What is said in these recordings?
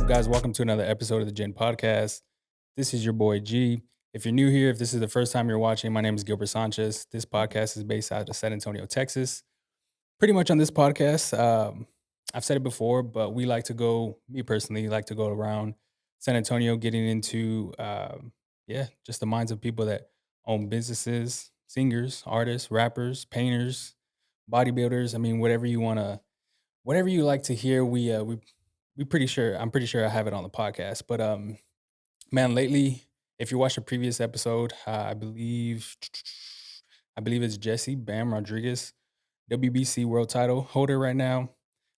guys? Welcome to another episode of the Gen Podcast. This is your boy G. If you're new here, if this is the first time you're watching, my name is Gilbert Sanchez. This podcast is based out of San Antonio, Texas. Pretty much on this podcast, I've said it before, but we like to go, me personally, like to go around San Antonio, getting into, just the minds of people that own businesses, singers, artists, rappers, painters, bodybuilders. I mean, whatever you like to hear, we pretty sure I'm pretty sure I have it on the podcast. But man, lately, if you watch the previous episode, I believe it's Jesse Bam Rodriguez, WBC world title holder right now.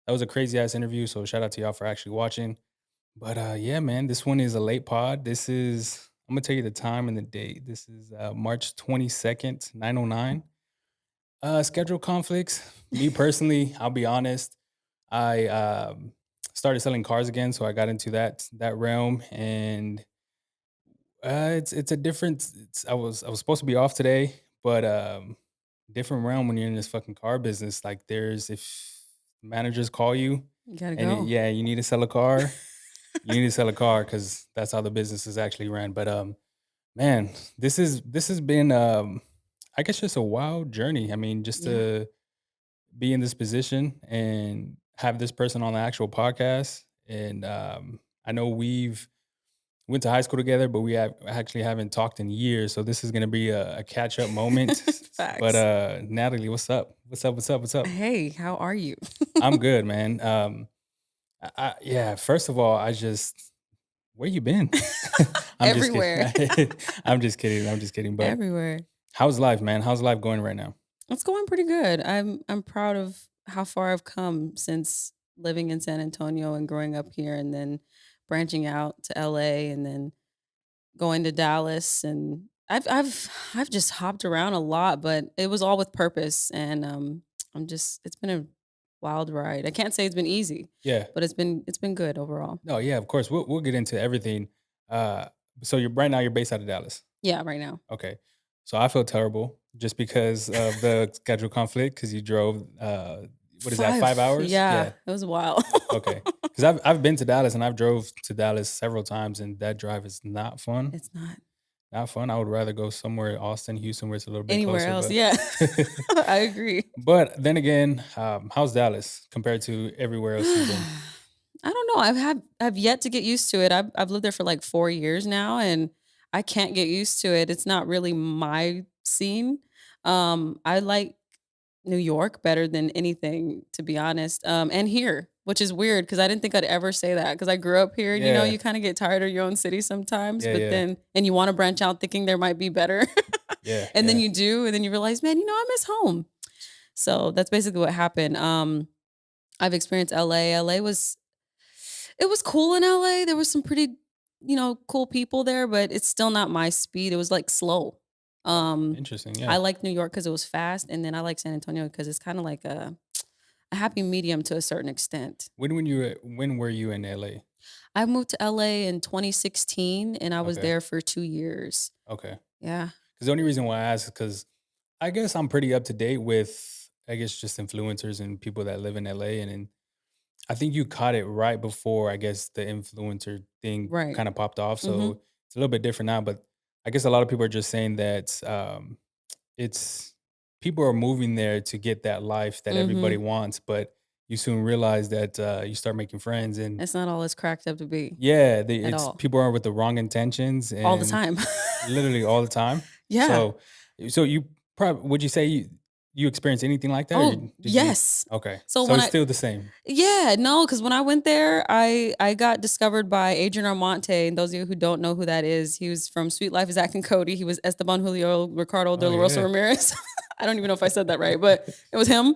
That was a crazy ass interview. So shout out to y'all for actually watching. But yeah, man, this one is a late pod. I'm gonna tell you the time and the date. This is March 22nd, 9:09. Schedule conflicts. Me personally, I'll be honest. I started selling cars again, so I got into that realm, and it's a different. I was supposed to be off today, but different realm when you're in this fucking car business. Like, there's if managers call you, You gotta and go. yeah, you need to sell a car. You need to sell a car because that's how the business is actually ran. But man, this has been I guess just a wild journey. I mean, just Yeah. to be in this position and have this person on the actual podcast. And I know we've went to high school together, but we have actually haven't talked in years. So this is gonna be a catch up moment. But Facts. Natalie, what's up? What's up? What's up? What's up? Hey, how are you? I'm good, man. Yeah. First of all, where you been? I'm just Everywhere. kidding. I'm just kidding. I'm just kidding. But Everywhere. how's life, man? How's life going right now? It's going pretty good. I'm proud of how far I've come since living in San Antonio and growing up here and then branching out to LA and then going to Dallas and I've just hopped around a lot, but it was all with purpose and it's been a wild ride. I can't say it's been easy, Yeah. but it's been good overall. No, yeah, of course. We'll get into everything. Uh, so you're right now you're based out of Dallas. Yeah, right now. Okay. So I feel terrible just because of the schedule conflict because you drove what is that, 5 hours? Yeah, Yeah. it was a while. Okay. Because I've been to Dallas and I've drove to Dallas several times and that drive is not fun. It's not Not fun. I would rather go somewhere, Austin, Houston, where it's a little bit anywhere closer. else. But Yeah. I agree. but then again, how's Dallas compared to everywhere else you've been? I don't know. I've yet to get used to it. I've lived there for like 4 years now and I can't get used to it. It's not really my scene. I like New York better than anything, to be honest. And here, which is weird because I didn't think I'd ever say that because I grew up here. You know, Yeah. you kind of get tired of your own city sometimes, Yeah, but yeah. then and you want to branch out thinking there might be better. Yeah, And then yeah. you do, and then you realize, man, I miss home. So that's basically what happened. I've experienced LA. It was cool in LA. There was some pretty, cool people there, but it's still not my speed. It was like slow. Um, Interesting. Yeah. I like New York because it was fast, and then I like San Antonio because it's kind of like a happy medium to a certain extent. When were you in LA? I moved to LA in 2016, and I was Okay. there for 2 years. Okay. Yeah. Because the only reason why I ask is because I guess I'm pretty up to date with, I guess, just influencers and people that live in LA. And I think you caught it right before, I guess, the influencer thing Right. kind of popped off. Hmm. So it's a little bit different now. But I guess a lot of people are just saying that it's people are moving there to get that life that everybody Hmm. wants. But you soon realize that you start making friends. And It's not all it's cracked up to be yeah, at it's all. people are with the wrong intentions All the and time. literally all the time. Yeah. So you probably would you say you experienced anything like that, or Oh, did you? yes. Okay, So so when it's I still the same. Yeah, no, because when I went there, I got discovered by Adrian Armonte, and those of you who don't know who that is, he was from Sweet Life of Zach and Cody. He was Esteban Julio Ricardo de Oh la Rosa yeah. Ramirez. I don't even know if I said that right, but it was him.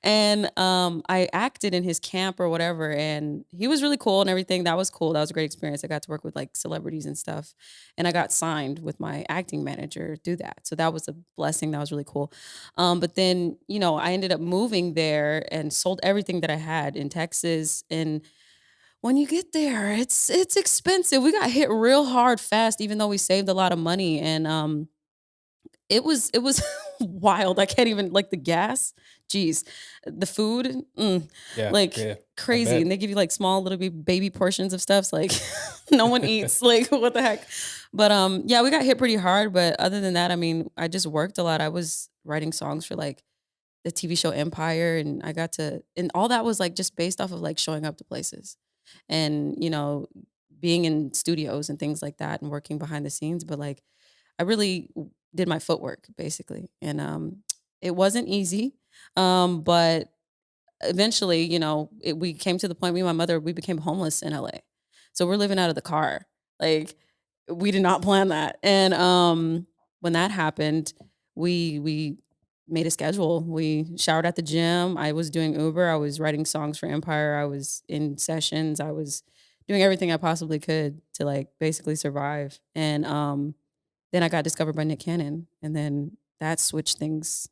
And I acted in his camp or whatever, and he was really cool and everything. That was cool. That was a great experience. I got to work with like celebrities and stuff, and I got signed with my acting manager through that. So that was a blessing. That was really cool. But then, I ended up moving there and sold everything that I had in Texas. And when you get there, it's expensive. We got hit real hard fast, even though we saved a lot of money. And It was wild. I can't even like the gas, geez, the food, Yeah, like yeah, I crazy, and bet. they give you like small little baby portions of stuff. It's like no one eats. Like what the heck? But yeah, we got hit pretty hard. But other than that, I mean, I just worked a lot. I was writing songs for like the TV show Empire, and I got to, and all that was like just based off of like showing up to places, and being in studios and things like that, and working behind the scenes. But like I really did my footwork basically, and it wasn't easy, but eventually, we came to the point. Me and my mother, we became homeless in LA, so we're living out of the car. Like we did not plan that, and when that happened, we made a schedule. We showered at the gym. I was doing Uber. I was writing songs for Empire. I was in sessions. I was doing everything I possibly could to like basically survive. And then I got discovered by Nick Cannon, and then that switched things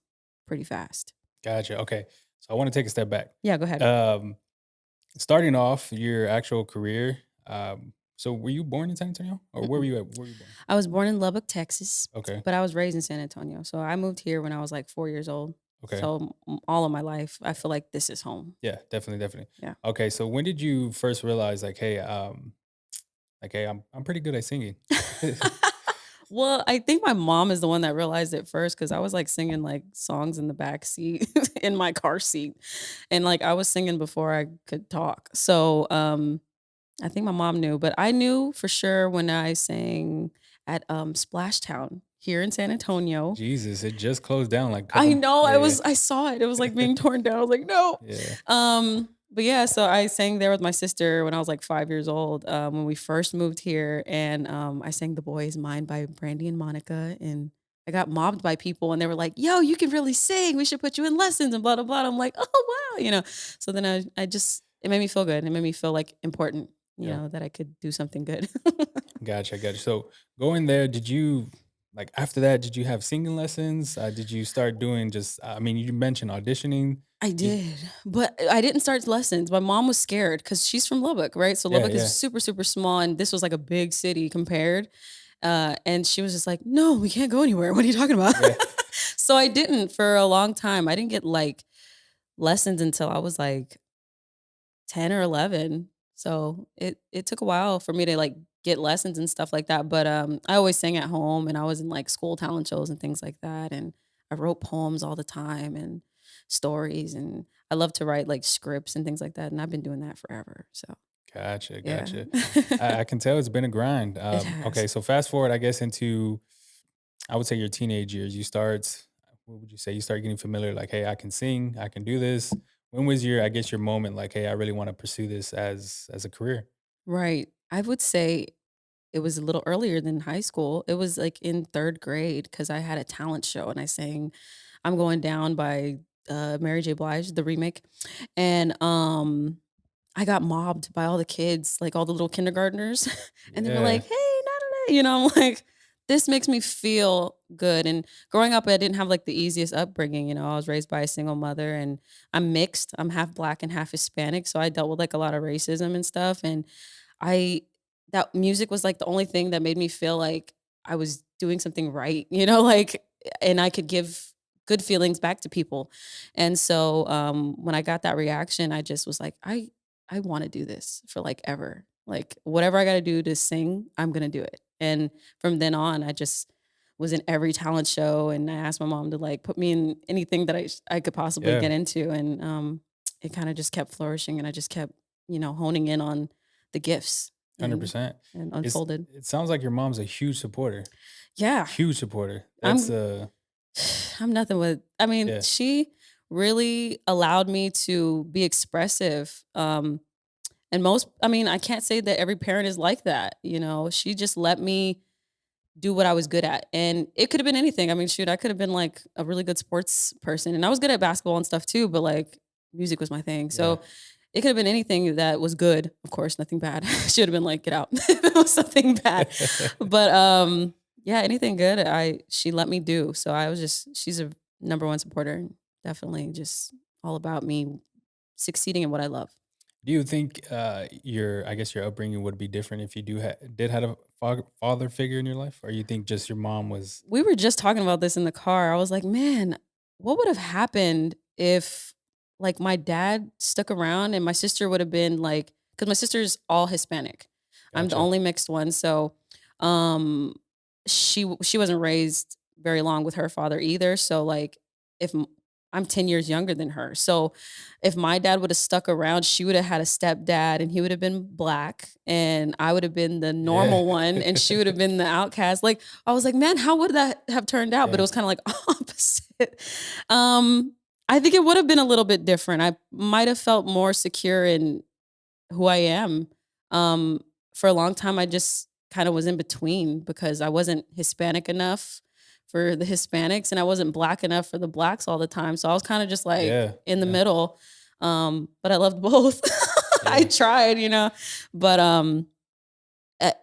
pretty fast. Gotcha. Okay. So I want to take a step back. Yeah, go ahead. Um, Starting off your actual career. So were you born in San Antonio, or where were Mm-mm. you at? Where were you born? I was born in Lubbock, Texas, Okay. but I was raised in San Antonio. So I moved here when I was like 4 years old. Okay. So all of my life, I feel like this is home. Yeah, definitely, definitely. Yeah. Okay. So when did you first realize, like, hey, I'm pretty good at singing? Well, I think my mom is the one that realized it first because I was like singing like songs in the back seat in my car seat. And like I was singing before I could talk. So I think my mom knew, but I knew for sure when I sang at Splashtown here in San Antonio. Jesus, it just closed down like a I couple. know, Yeah, I saw it. It was like being torn down. I was like, "No." yeah. But yeah, so I sang there with my sister when I was like 5 years old, when we first moved here, and, I sang "The Boy Is Mine" by Brandy and Monica, and I got mobbed by people, and they were like, "Yo, you can really sing. We should put you in lessons," and blah, blah, blah. I'm like, "Oh, wow," you know? So then I just it made me feel good. It made me feel, like, important, Yeah. that I could do something good. Gotcha, gotcha. So going there, did you like after that? Did you have singing lessons? Did you start doing just? I mean, you mentioned auditioning. I Did did, but I didn't start lessons. My mom was scared because she's from Lubbock, right? So yeah, Lubbock is yeah, super, super small, and this was like a big city compared. And she was just like, "No, we can't go anywhere. What are you talking about?" yeah. So I didn't for a long time. I didn't get like lessons until I was like 10 or 11. So it took a while for me to like get lessons and stuff like that. But I always sang at home, and I was in like school talent shows and things like that. And I wrote poems all the time and stories, and I love to write like scripts and things like that. And I've been doing that forever. So Gotcha, yeah. gotcha. I can tell it's been a grind. It Okay, has. so fast forward, I guess into I would say your teenage years. You start. What would you say? You start getting familiar. Like, hey, I can sing. I can do this. When was your? I guess your moment. Like, hey, I really want to pursue this as a career. Right. I would say it was a little earlier than high school. It was like in third grade because I had a talent show and I sang I'm Going Down by Mary J. Blige, the remake. And I got mobbed by all the kids, like all the little kindergartners. And they were Yeah, like, "Hey, Natalie," I'm like, this makes me feel good. And growing up, I didn't have like the easiest upbringing. I was raised by a single mother, and I'm mixed. I'm half black and half Hispanic. So I dealt with like a lot of racism and stuff. And I that music was, like, the only thing that made me feel like I was doing something right, like, and I could give good feelings back to people. And so, when I got that reaction, I just was like, "I wanna do this for, like, ever. Like, whatever I gotta do to sing, I'm gonna do it." And from then on, I just was in every talent show, and I asked my mom to, like, put me in anything that I could possibly yeah, get into, and, it kinda just kept flourishing, and I just kept, honing in on the gifts and 100%. and It's unfolded. it sounds like your mom's a huge supporter. Yeah, Huge supporter. That's, I'm I'm nothing with I mean, yeah, she really allowed me to be expressive, and most I mean, I can't say that every parent is like that, she just let me do what I was good at, and it could have been anything. I mean, shoot, I could have been, like, a really good sports person, and I was good at basketball and stuff too, but, like, music was my thing, yeah. so it could have been anything that was good, of course, nothing bad. Should have been like, "Get out," if it was something bad. But, yeah, anything good, I she let me do, so I was just she's a number 1 supporter, definitely just all about me succeeding in what I love. Do you think, your I guess your upbringing would be different if you did have a father figure in your life, or you think just your mom was? We were just talking about this in the car. I was like, "Man, what would have happened if, like, my dad stuck around and my sister would have been, like," because my sister's all Hispanic. I'm the Gotcha. only mixed one, so, um, she wasn't raised very long with her father either, so, like, if m I'm 10 years younger than her, so if my dad would have stuck around, she would have had a stepdad, and he would have been black, and I would have been the Yeah. normal one, and she would have been the outcast. Like, I was like, "Man, how would that have turned out?" But it Yeah. was kinda like opposite. Um, I think it would have been a little bit different. I might have felt more secure in who I am. Um, for a long time, I just kinda was in between because I wasn't Hispanic enough for the Hispanics, and I wasn't black enough for the blacks all the time, so I was kinda just, like, Yeah. in the Yeah. middle, but I loved both. I Yeah. tried, but,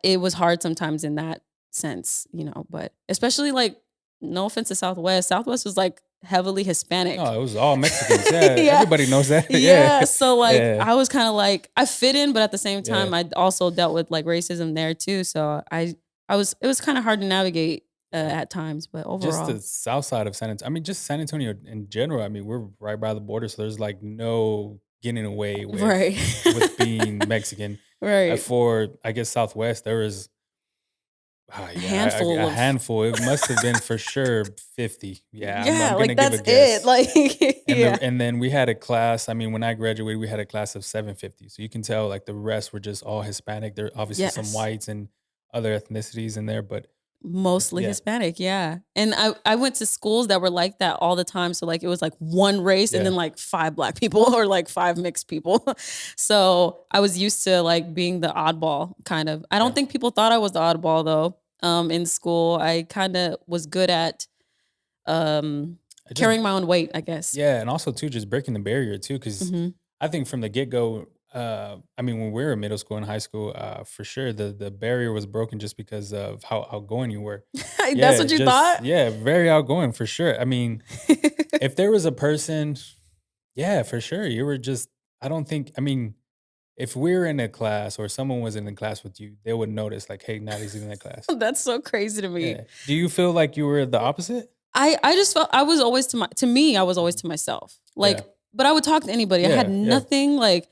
it was hard sometimes in that sense, but especially, like, no offense to Southwest. Southwest was, like, heavily No, Hispanic. it was all Mexicans. Yeah, Yeah. everybody knows that. Yeah. Yeah, so, like, Yeah. I was kinda like I fit in, but at the same Yeah. time, I also dealt with, like, racism there too, so I was it was kinda hard to navigate, Yeah. at times, but Just overall. the south side of San Antonio. I mean, just San Antonio in general. I mean, we're right by the border, so there's like no getting away Right. with being Mexican. Right. For I guess Southwest, there was A yeah, handful a of handful. It must have been for sure 50. Yeah, I'm yeah, gonna like, give a that's it, guess. like yeah. And then we had a class. I mean, when I graduated, we had a class of 750. So you can tell like the rest were just all Hispanic. There are obviously some Yes. whites and other ethnicities in there, but Mostly yeah, Hispanic, yeah, and I went to schools that were like that all the time, so, like, it was, like, one race and yeah, then, like, 5 black people or, like, 5 mixed people. So, I was used to, like, being the oddball, kind of. I yeah. don't think people thought I was the oddball, though, in school. I kinda was good at, um, I just carrying my own weight, I guess. Yeah, and also too, just breaking the barrier too, because Mhm. I think from the get go, I mean, when we were in middle school and high school, for sure, the barrier was broken just because of how outgoing you were. That's Yeah, what you just thought? yeah, very outgoing for sure. I mean, if there was a person, yeah, for sure, you were just. I don't think. I mean, if we're in a class or someone was in a class with you, they would notice like, hey, Natalie's in that class. That's so crazy to me. Yeah. Do you feel like you were the opposite? I just felt I was always to me, I was always Mhm. to myself. Yeah. Like, but I would talk to anybody. I had Yeah. Yeah. nothing like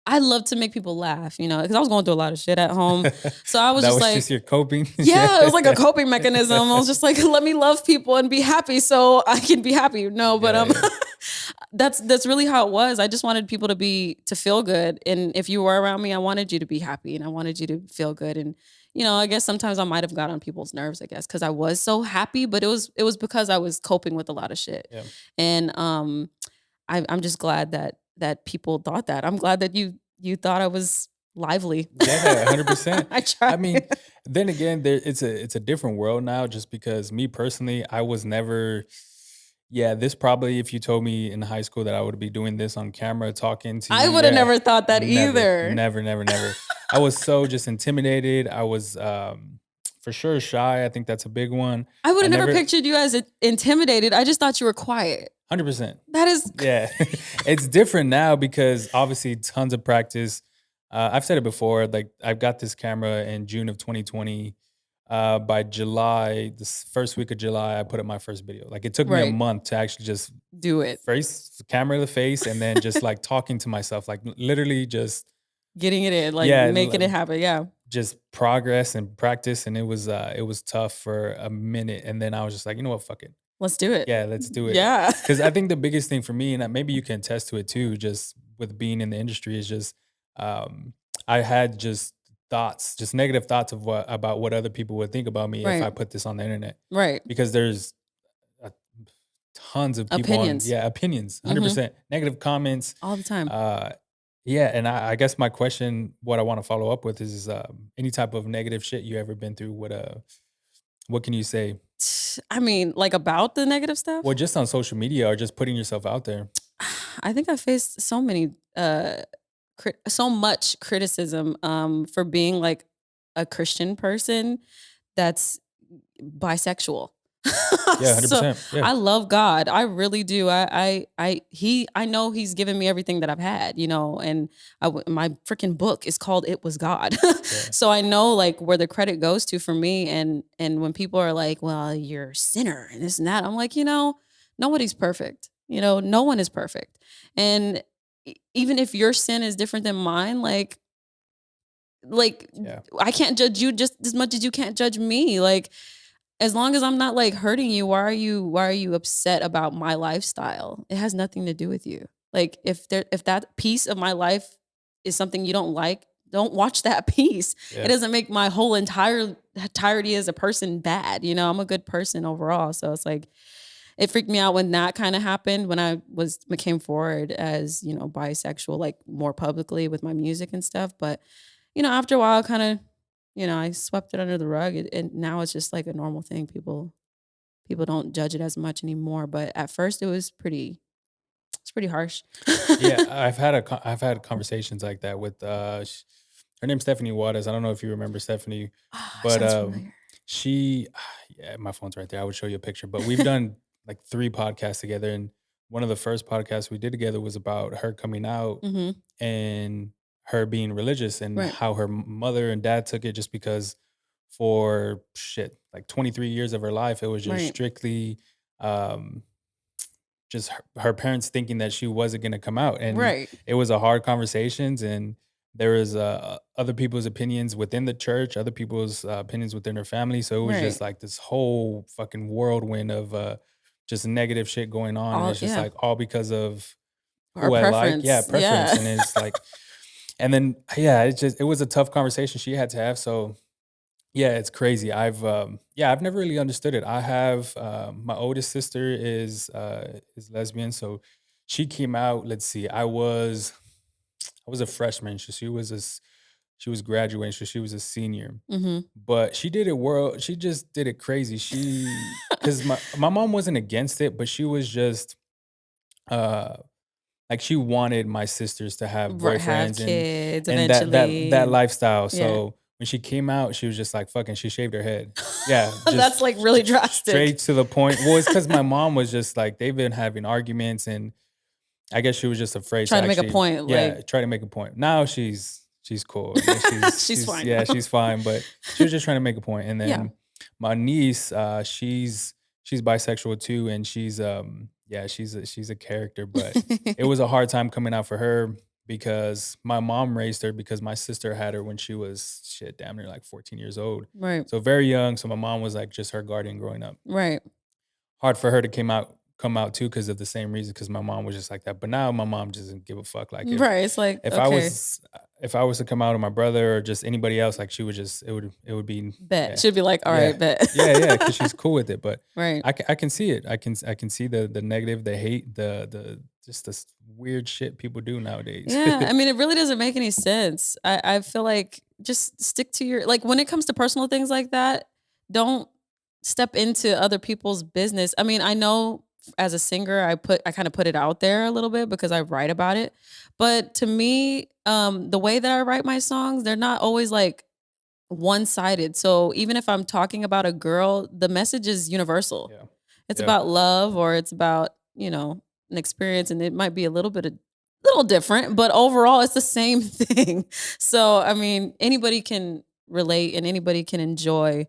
I love to make people laugh, because I was going through a lot of shit at home. So I was That just was just like, your coping. Yeah. yeah, it was like a coping mechanism. I was just like, let me love people and be happy so I can be happy. No, but Yeah. Yeah. that's really how it was. I just wanted people to feel good. And if you were around me, I wanted you to be happy and I wanted you to feel good. And I guess sometimes I might have got on people's nerves, I guess, because I was so happy, but it was because I was coping with a lot of shit. Yeah. And I'm just glad that people thought that. I'm glad that you thought I was lively. Yeah, 100%. I I tried. mean, then again, it's a different world now just because me personally, I was never yeah, this probably if you told me in high school that I would be doing this on camera talking to I you, would have yeah, never thought that never, either. never, never, never. I was so just intimidated. I was for sure shy. I think that's a big one. I would I have never never pictured you as intimidated. I just thought you were quiet. 100%. That is Yeah. It's different now because obviously tons of practice. I've said it before, like I've got this camera in June of 2020. By July, this first week of July, I put up my first video. Like it took me a right. month to actually just Do it. face camera to the face and then just like talking to myself, like literally just Getting it in, like yeah, making it happen. Yeah. just progress and practice. And it was tough for a minute. And then I was just like, you know what, fuck it. Let's do it. Yeah, let's do it. Yeah. Because I think the biggest thing for me, and maybe you can attest to it too, just with being in the industry, is just um, I had just thoughts, just negative thoughts of what about what other people would think about me if right. I put this on the internet. Right. Because there's uh, tons of people on, Opinions. yeah, opinions, Mhm. 100% negative comments. All the time. Uh, yeah, and I guess my question, what I want to follow up with is any type of negative shit you ever been through. What can you say? I mean, like about the negative stuff? Well, just on social media or just putting yourself out there. I think I faced so many so much criticism for being like a Christian person that's bisexual. Yeah, So 100%. Yeah. I love God. I really do. I know He's given me everything that I've had, and my freaking book is called "It Was God," Yeah. so I know like where the credit goes to for me. And when people are like, "Well, you're a sinner and this and that," I'm like, nobody's perfect. No one is perfect, and even if your sin is different than mine, like Yeah. I can't judge you just as much as you can't judge me. Like as long as I'm not like hurting you, why are you upset about my lifestyle? It has nothing to do with you. Like if that piece of my life is something you don't like, don't watch that piece. It Yeah. doesn't make my whole entire entirety as a person bad. I'm a good person overall. So it's like it freaked me out when that kind of happened when I came forward as, bisexual, like more publicly with my music and stuff. But, after a while kind of, I swept it under the rug and now it's just like a normal thing. People don't judge it as much anymore. But at first it's pretty harsh. Yeah, I've had conversations like that with her name's Stephanie Waters. I don't know if you remember Stephanie, Ah, but sounds familiar. she yeah, my phone's right there. I would show you a picture, but we've done like 3 podcasts together, and one of the first podcasts we did together was about her coming out Hmm. and her being religious and Right. how her mother and dad took it just because for shit, like 23 years of her life it was just Right. strictly um just her parents thinking that she wasn't gonna come out, and Right. it was a hard conversations, and there was, other people's opinions within the church, other people's, opinions within her family, so it was just Right. like this whole fucking whirlwind of, just negative shit going on, and All it's just, yeah. like, all because of Our who I like. Yeah, preference. preference, Yeah. and it's like and then yeah, it was a tough conversation she had to have, so yeah, it's crazy. Yeah, I've never really understood it. I have my oldest sister is lesbian, so she came out. Let's see, I was a freshman, so she was graduating, so she was a senior. Hmm. But she just did it crazy. Because my mom wasn't against it, but she was just uh like, she wanted my sisters to have Have boyfriends kids and that eventually. lifestyle, Yeah. so when she came out, she was just like, "Fucking," she shaved her head. Yeah, That's just like really drastic. straight to the point. Well, it's because my mom was just like they've been having arguments, and I guess she was just afraid to Trying to make a actually point, yeah, like try to make a point. Now she's cool, and she's fine yeah, now. she's fine, but she was just trying to make a point, and Yeah. then my niece, she's bisexual too, and yeah, she's a character, but it was a hard time coming out for her because my mom raised her because my sister had her when she was shit, damn near like 14 years old. Right. So very young. So my mom was like just her guardian growing up. Right. Hard for her to come out too because of the same reason because my mom was just like that. But now my mom doesn't give a fuck. Like Right. It's like, if I okay, was if I was to come out to my brother or just anybody else, like she would just it would be bet. yeah. Should be like, all Yeah. right, bet. Yeah, because she's cool with it, but Right. I can see it. I can see the negative, the hate, the just this weird shit people do nowadays. Yeah, I mean, it really doesn't make any sense. I feel like just stick to your like when it comes to personal things like that, don't step into other people's business. I mean, I know as a singer, I kind of put it out there a little bit because I write about it. But to me, the way that I write my songs, they're not always like one-sided. So even if I'm talking about a girl, the message is universal. Yeah. It's Yeah. about love or it's about, an experience and it might be a little different, but overall it's the same thing. So, I mean, anybody can relate and anybody can enjoy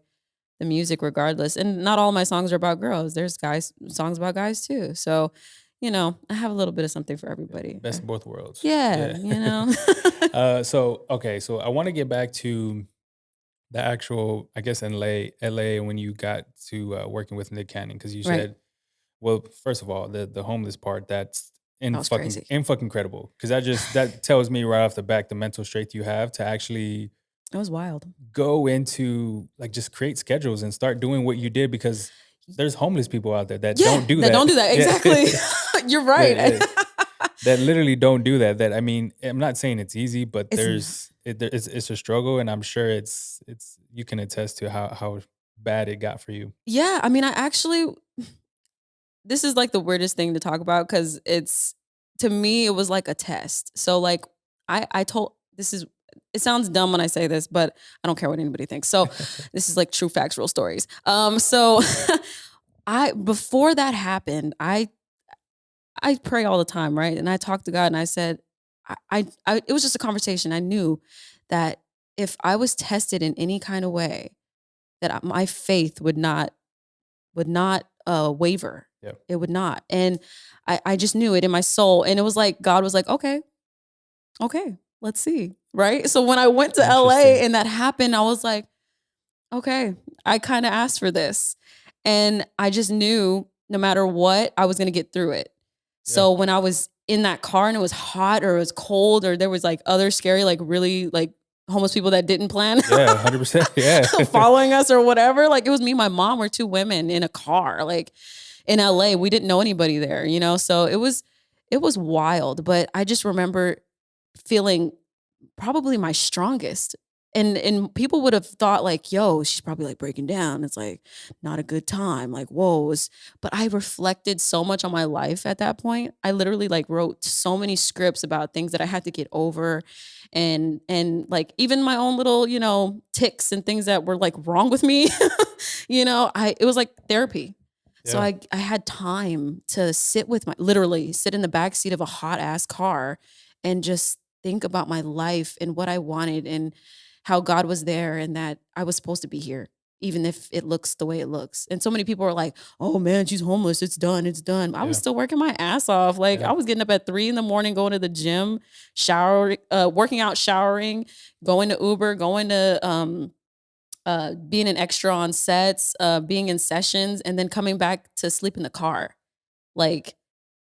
the music regardless. And not all my songs are about girls. There's guys songs about guys too. So, I have a little bit of something for Yeah. everybody. Best of both worlds. Yeah, Yeah. So okay, so I want to get back to the actual, I guess in LA when you got to working with Nick Cannon, because you Right. said, well, first of all, the homeless part, that's That was crazy. in fucking incredible. Because that tells me right off the back the mental strength you have to actually It was wild. go into like just create schedules and start doing what you did because there's homeless people out there that Yeah, don't do that that. don't do that. Yeah. Exactly. You're that, right. yeah, that literally don't do that. That I mean, I'm not saying it's easy, but It's not. it's a struggle, and I'm sure it's you can attest to how bad it got for you. Yeah, I mean, I actually this is like the weirdest thing to talk about because it's to me it was like a test. So like I told this is it sounds dumb when I say this, but I don't care what anybody thinks. So this is like true factual stories. So I before that happened, I pray all the time, right? And I talked to God and I said, it was just a conversation. I knew that if I was tested in any kind of way, that my faith would not waver. Yeah. It would not. And I just knew it in my soul. And it was like God was like, okay, let's see. Right. So when I went to LA Interesting. and that happened, I was like, okay, I kind of asked for this. And I just knew no matter what, I was going to get through it. Yeah. So when I was in that car and it was hot or it was cold or there was like other scary, like really like homeless people that didn't plan Yeah. 100%. Yeah. following us or whatever, like it was me and my mom were two women in a car, like in LA. We didn't know anybody there, you know? So it was wild, but I just remember feeling probably my strongest. And people would have thought like, yo, she's probably like breaking down. It's like not a good time. Like, whoa. But I reflected so much on my life at that point. I literally like wrote so many scripts about things that I had to get over and like even my own little, ticks and things that were like wrong with me. It was like therapy. So Yeah. I had time to sit with literally sit in the back seat of a hot ass car and just think about my life and what I wanted and how God was there and that I was supposed to be here, even if it looks the way it looks. And so many people are like, oh man, she's homeless. It's done. It's done. I was Yeah. still working my ass off. Like Yeah. I was getting up at 3 a.m, going to the gym, shower, working out, showering, going to Uber, going to being an extra on sets, being in sessions, and then coming back to sleep in the car. Like,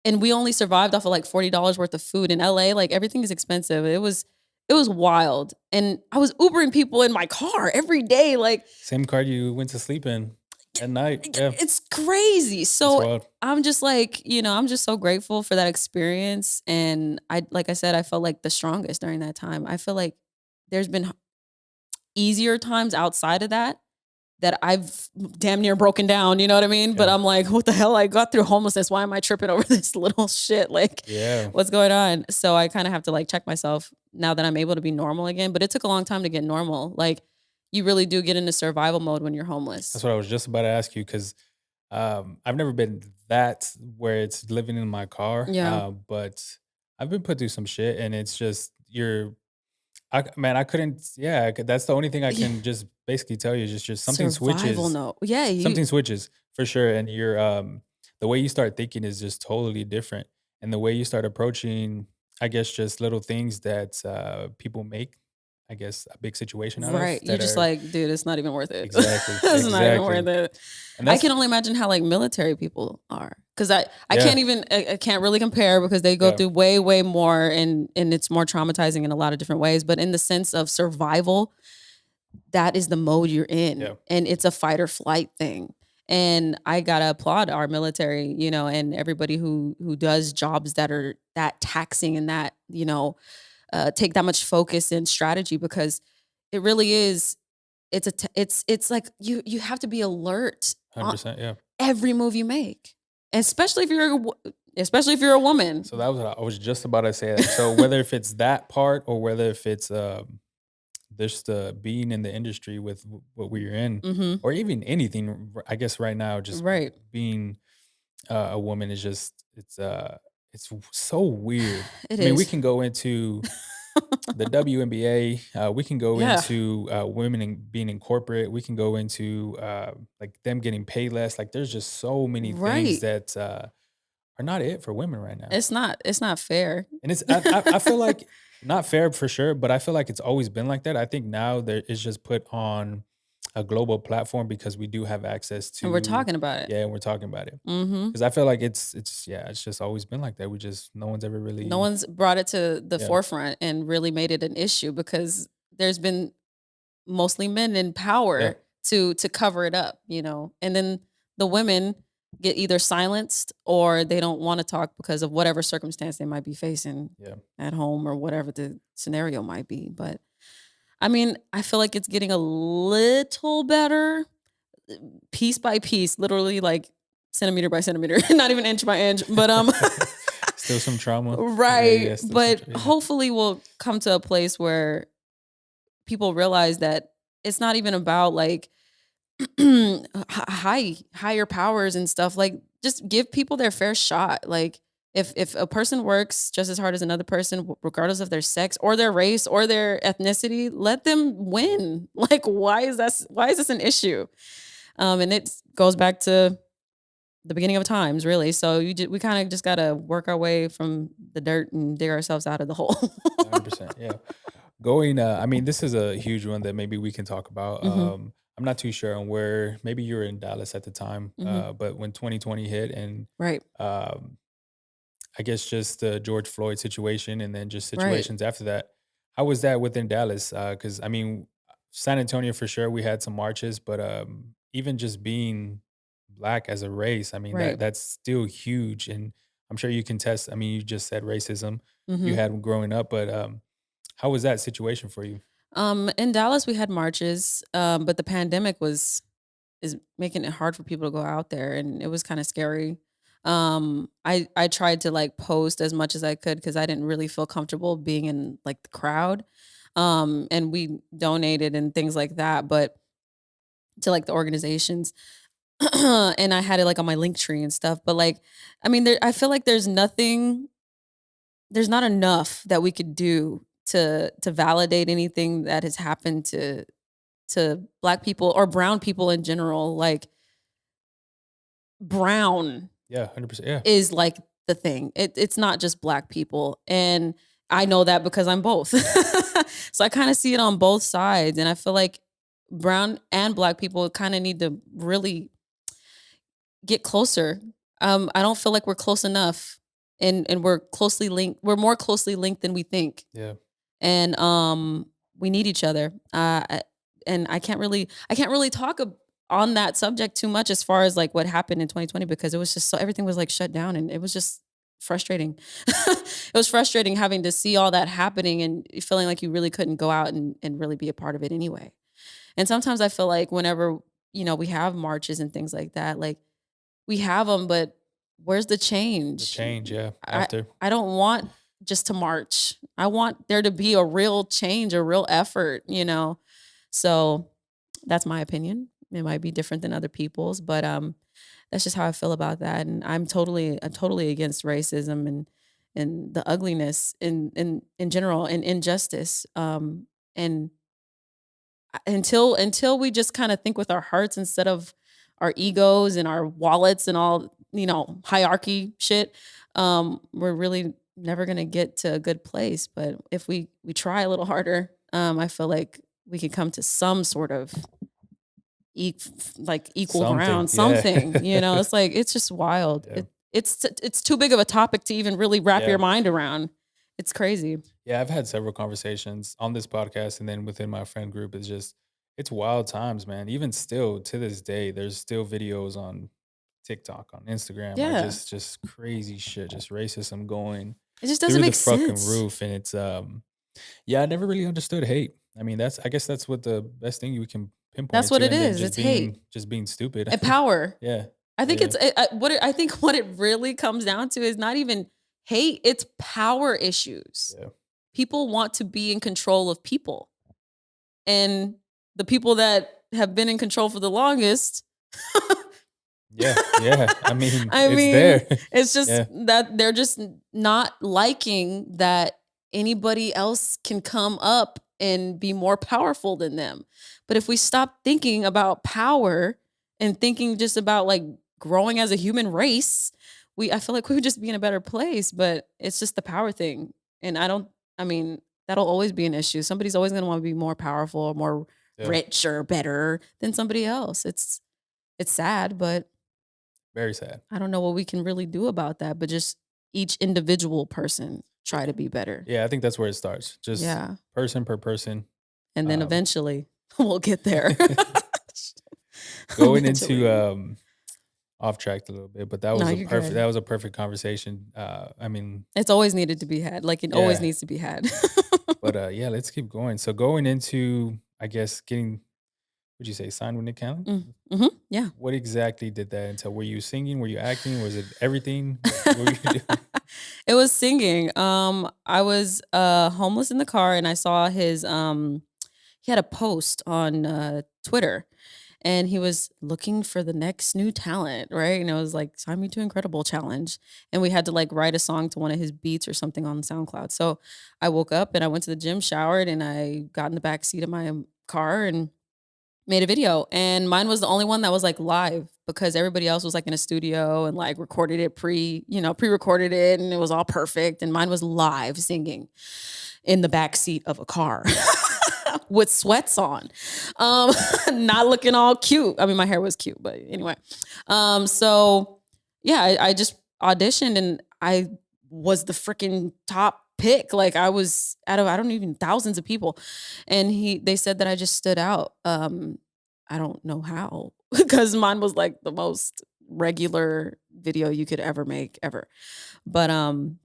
and we only survived off of like $40 worth of food in LA. Like everything is expensive. It was wild. And I was Ubering people in my car every day. Like Same car you went to sleep in at night. Yeah. it's crazy. That's So wild. I'm just like, I'm just so grateful for that experience. And like I said, I felt like the strongest during that time. I feel like there's been easier times outside of that I've damn near broken down, you know what I mean? But Yeah. I'm like, what the hell? I got through homelessness. Why am I tripping over this little shit? Like, Yeah. what's going on? So I kind of have to like check myself now that I'm able to be normal again. But it took a long time to get normal. Like, you really do get into survival mode when you're homeless. That's what I was just about to ask you because I've never been that where it's living in my car, Yeah. but I've been put through some shit, and it's just man, I couldn't. Yeah, that's the only thing I Yeah. can just basically tell you is just something Survival switches. note. Yeah. Something switches for sure, and the way you start thinking is just totally different, and the way you start approaching, I guess, just little things that people make, I guess, a big situation out of Right. You're that just are like, dude, it's not even worth it. exactly, It's not even worth exactly, it. and I that's can only imagine how like military people are. Cause I yeah, can't even I can't really compare because they go yeah, through way, way more and it's more traumatizing in a lot of different ways. But in the sense of survival, that is the mode you're in. yeah, And it's a fight or flight thing. And I gotta applaud our military, and everybody who does jobs that are that taxing and that, take that much focus and strategy because it really is it's like you have to be alert on 100%, yeah. every move you make, especially if you're a woman. So that was what I was just about to say that. So whether if it's that part or whether if it's just being in the industry with what we're in, Mhm. or even anything, I guess right now, just Right. being a woman is just it's so weird. It I mean, we is. can go into the WNBA. We can go Yeah. into women being in corporate. We can go into like them getting paid less. Like there's just so many things Right. that are not it for women right now. It's not fair. And I feel like not fair for sure, but I feel like it's always been like that. I think now there is just put on a global platform because we do have access And we're to talking about it. yeah, and we're talking about it. Mhm. Because I feel like it's yeah, it's just always been like that. We just no one's ever No really one's brought it to the yeah, forefront and really made it an issue because there's been mostly men in yeah, power to cover it up, and then the women get either silenced or they don't want to talk because of whatever circumstance they might be facing yeah. at home or whatever the scenario might be. But I mean, I feel like it's getting a little better piece by piece, literally like centimeter by centimeter, not even inch by inch, but Still some trauma. Yeah, right, yeah, still some but yeah. hopefully we'll come to a place where people realize that it's not even about like higher powers and stuff. Like, just give people their fair shot. Like, if a person works just as hard as another person, regardless of their sex or their race or their ethnicity, let them win. Like, why is this an issue? And it goes back to the beginning of times, really. So we kind of just gotta work our way from the dirt and dig ourselves out of the hole. 100%. Yeah. Going, I mean, this is a huge one that maybe we can talk about. Hmm. I'm not too sure on where, maybe you were in Dallas at the time, Hmm. but when 2020 hit and Right. um, I guess just the George Floyd situation and then just Right. situations after that, how was that within Dallas? Because I mean, San Antonio for sure, we had some marches, but even just being black as a race, I mean, Right. that's still huge. And I'm sure you can test, I mean, you just said racism you Hmm. had growing up, but how was that situation for you? In Dallas, we had marches, but the pandemic is making it hard for people to go out there, and it was kind of scary. I tried to like post as much as I could because I didn't really feel comfortable being in like the crowd. And we donated and things like that, but to like the organizations, and I had it like on my link tree and stuff. But like, I mean, I feel like there's not enough that we could do to validate anything that has happened to black people or brown people in general. Like, brown Yeah, 100%. Yeah. is like the thing. It's not just black people. And I know that because I'm both. So I kind of see it on both sides. And I feel like brown and black people kind of need to really get closer. I don't feel like we're close enough, and we're closely linked. We're more closely linked than we think. Yeah. And we need each other. And I can't really talk on that subject too much as far as like what happened in 2020, because it was just so everything was like shut down, and it was just frustrating. It was frustrating having to see all that happening and feeling like you really couldn't go out and really be a part of it anyway. And sometimes I feel like whenever, we have marches and things like that, like we have them, but where's the The change? change, yeah, I after. I don't want just to march. I want there to be a real change, a real effort. So that's my opinion. It might be different than other people's, but that's just how I feel about that. And I'm totally against racism and the ugliness in general and injustice. And until we just kind of think with our hearts instead of our egos and our wallets and all, hierarchy shit, we're really never going to get to a good place. But if we try a little harder, I feel like we could come to some sort of like equal Something, ground, yeah. something. It's like it's just wild. Yeah. It's too big of a topic to even really wrap Yeah. your mind around. It's crazy. Yeah, I've had several conversations on this podcast and then within my friend group. It's wild times, man. Even still to this day, there's still videos on TikTok, on Instagram, or Yeah. just crazy shit, just racism going It just doesn't through the make fucking sense. roof. And it's yeah, I never really understood hate. I mean, I guess that's what the best thing you can pinpoint That's it what to, it and then is. It's hate just being stupid. and power. Yeah. I think Yeah. I think what it really comes down to is not even hate, it's power issues. Yeah. People want to be in control of people. And the people that have been in control for the longest, Yeah. Yeah. I mean, I it's mean, there. it's just Yeah. that they're just not liking that anybody else can come up and be more powerful than them. But if we stop thinking about power and thinking just about like growing as a human race, I feel like we would just be in a better place. But it's just the power thing. And I mean, that'll always be an issue. Somebody's always gonna want to be more powerful or more Yeah. rich or better than somebody else. It's sad, but Very sad. I don't know what we can really do about that, but just each individual person try to be better. Yeah, I think that's where it starts. Just Yeah. person per person. And then Um, eventually we'll get there. going into Eventually. off track a little bit, but No, you're that good. was a perfect conversation. I mean, It's always needed to be had. Like it always yeah, needs to be had. but yeah, let's keep going. So going into, I guess, getting, would you say, signed with Nick Cannon? Mhm. Yeah. What exactly did that entail? Were you singing? Were you acting? Was it everything? What were you doing? It was singing. I was homeless in the car and I saw his he had a post on Twitter, and he was looking for the next new talent, right? And it was like, sign me to Incredible challenge. And we had to like write a song to one of his beats or something on SoundCloud. So I woke up and I went to the gym, showered, and I got in the back seat of my car and made a video. And mine was the only one that was like live because everybody else was like in a studio and like recorded it pre-recorded it, and it was all perfect. And mine was live singing in the back seat of a car with sweats on. Um, not looking all cute. I mean, my hair was cute, but anyway. So yeah, I just auditioned and I was the freaking top pick. Like I was out of I don't even thousands of people. And they said that I just stood out. I don't know how because mine was like the most regular video you could ever make ever. But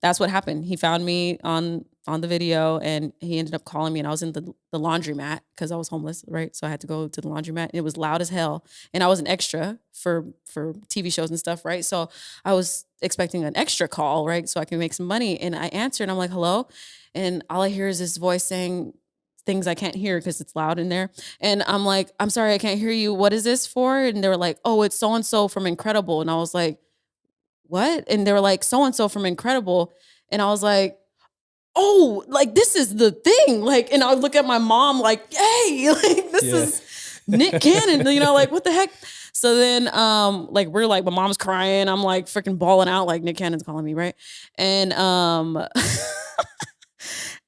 that's what happened. He found me on the video and he ended up calling me, and I was in the laundromat because I was homeless, right? So I had to go to the laundromat and it was loud as hell. And I was an extra for TV shows and stuff, right? So I was expecting an extra call, right? So I can make some money. And I answered and I'm like, hello. And all I hear is this voice saying things I can't hear because it's loud in there. And I'm like, I'm sorry, I can't hear you. What is this for? And they were like, oh, it's so and so from Incredible. And I was like, what? And they were like, so and so from Incredible. And I was like, oh, like this is the thing. Like, and I would look at my mom like, hey, like this Yeah. is Nick Cannon, like what the heck? So then like we're like, my mom's crying. I'm like freaking bawling out, like Nick Cannon's calling me, right? And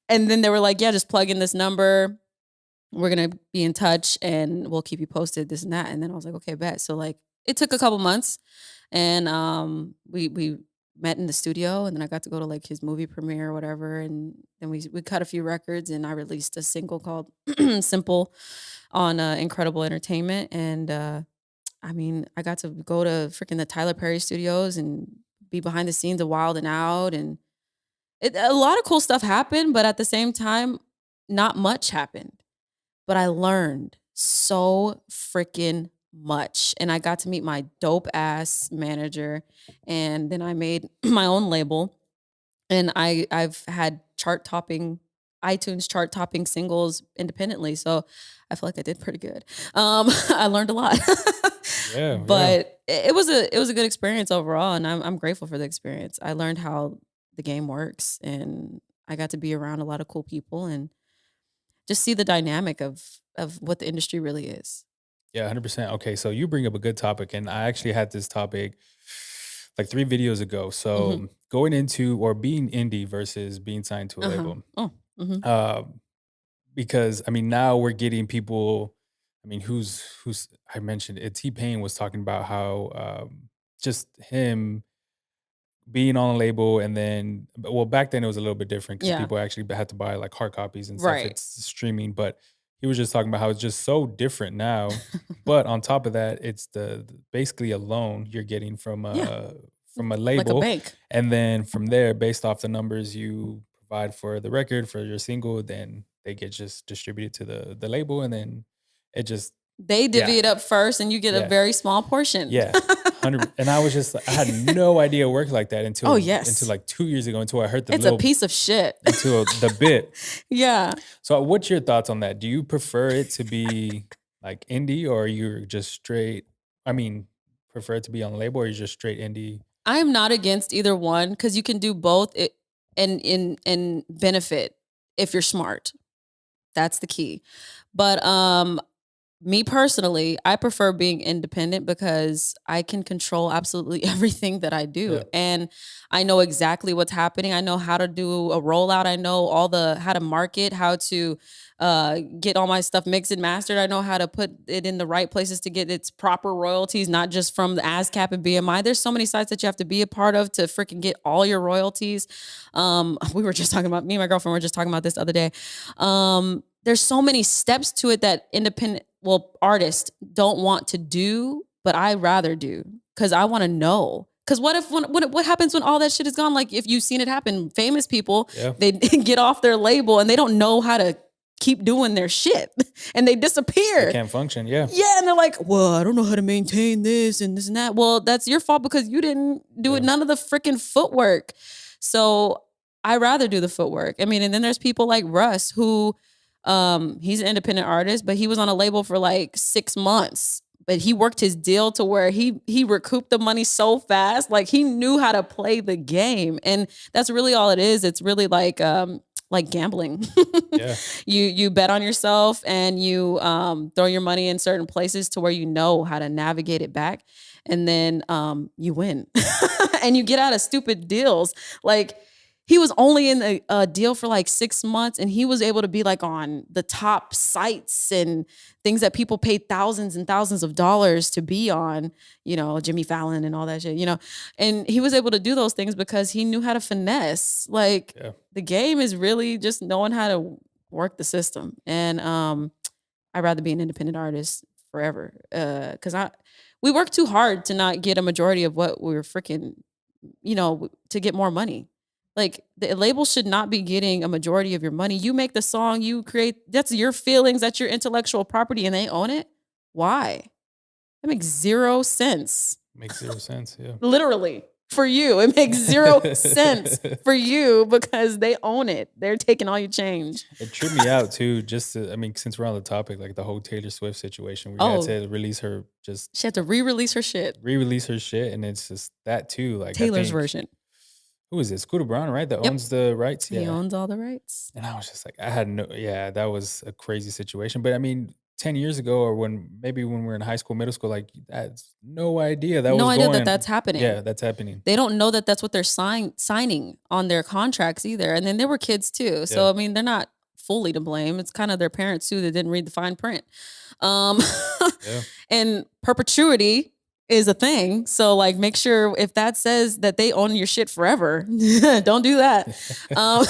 and then they were like, yeah, just plug in this number. We're gonna be in touch and we'll keep you posted, this and that. And then I was like, okay, bet. So like it took a couple months and we met in the studio, and then I got to go to like his movie premiere or whatever, and then we cut a few records, and I released a single called Simple on Incredible Entertainment. And I mean, I got to go to freaking the Tyler Perry studios and be behind the scenes of Wild and Out, and a lot of cool stuff happened, but at the same time, not much happened. But I learned so freaking much. And I got to meet my dope ass manager. And then I made my own label. And I've had chart topping iTunes chart topping singles independently. So I feel like I did pretty good. I learned a lot. Yeah, yeah. But it was a good experience overall, and I'm grateful for the experience. I learned how the game works, and I got to be around a lot of cool people and just see the dynamic of what the industry really is. Yeah, 100%. Okay, so you bring up a good topic, and I actually had this topic like 3 videos ago. Mhm. So, going into or being indie versus being signed to a Uh-huh. label. Oh. Mhm. Um, because I mean, now we're getting people. I mean, who's I mentioned it. T-Pain was talking about how just him being on a label, and then well, back then it was a little bit different because Yeah. people actually had to buy like hard copies and stuff. Right. It's streaming, but he was just talking about how it's just so different now. But on top of that, it's basically a loan you're getting Yeah. from a Like a label, bank. and then from there, based off the numbers you provide for the record for your single, then they get just distributed to the label, and then it just They yeah, divvy it up first and you get a yeah. very small portion. Yeah, 100, and I was just I had no idea it worked like that Oh, until yes. like 2 years ago, until I heard It's a piece of shit. the bit. Yeah. So what's your thoughts on that? Do you prefer it to be like indie, or you're just straight I mean, prefer it to be on label, or you're just straight indie? I am not against either one because you can do both and benefit if you're smart. That's the key. But me personally, I prefer being independent because I can control absolutely everything that I do. Yeah, And I know exactly what's happening. I know how to do a rollout. I know how to market, how to get all my stuff mixed and mastered. I know how to put it in the right places to get its proper royalties, not just from the ASCAP and BMI. There's so many sites that you have to be a part of to freaking get all your royalties. We were just talking about, me and my girlfriend were just talking about this the other day. There's so many steps to it that artists don't want to do, but I rather do because I want to know. Because what if what happens when all that shit is gone? Like if you've seen it happen, famous people yeah, they get off their label and they don't know how to keep doing their shit and they they disappear. can't function, yeah, Yeah, and they're like, well, I don't know how to maintain this and this and that. Well, that's your fault because you didn't do it, yeah, none of the freaking footwork. So I rather do the footwork. I mean, and then there's people like Russ who he's an independent artist, but he was on a label for like 6 months but he worked his deal to where he recouped the money so fast. Like he knew how to play the game. And that's really all it is. It's really like gambling. Yeah. You bet on yourself and you throw your money in certain places to where you know how to navigate it back. And then you win. And you get out of stupid deals. Like he was only in a deal for like 6 months and he was able to be like on the top sites and things that people paid thousands and thousands of dollars to be on, you know, Jimmy Fallon and all that shit, you know. And he was able to do those things because he knew how to finesse. Like Yeah. the game is really just knowing how to work the system. And I'd rather be an independent artist forever. Cause we work too hard to not get a majority of what we're freaking, you know, to get more money. Like the label should not be getting a majority of your money. You make the song, you create, that's your feelings, that's your intellectual property, and they own it. Why? That makes 0 sense. Makes 0 sense. Yeah. Literally. For you. It makes 0 sense for you because they own it. They're taking all your change. It tripped me out too, just to, I mean, since we're on the topic, like the whole Taylor Swift situation, we had Oh, to release her, just she had to re-release her shit. re-release her shit, and it's just that too. Like I Taylor's think, version. who is it? Scooter Braun, right? That Yep. owns the rights. He Yeah. owns all the rights. And I was just like, I had no, yeah, that was a crazy situation. But I mean, 10 years ago, or maybe when we were in high school, middle school, like that's no idea that No was idea that going. that's happening. Yeah, that's happening. They don't know that that's what they're signing on their contracts either. And then there were kids too. So, Yeah. I mean, they're not fully to blame. It's kind of their parents too that didn't read the fine print. Yeah. And perpetuity is a thing. So like make sure if that says that they own your shit forever, don't do that. Um,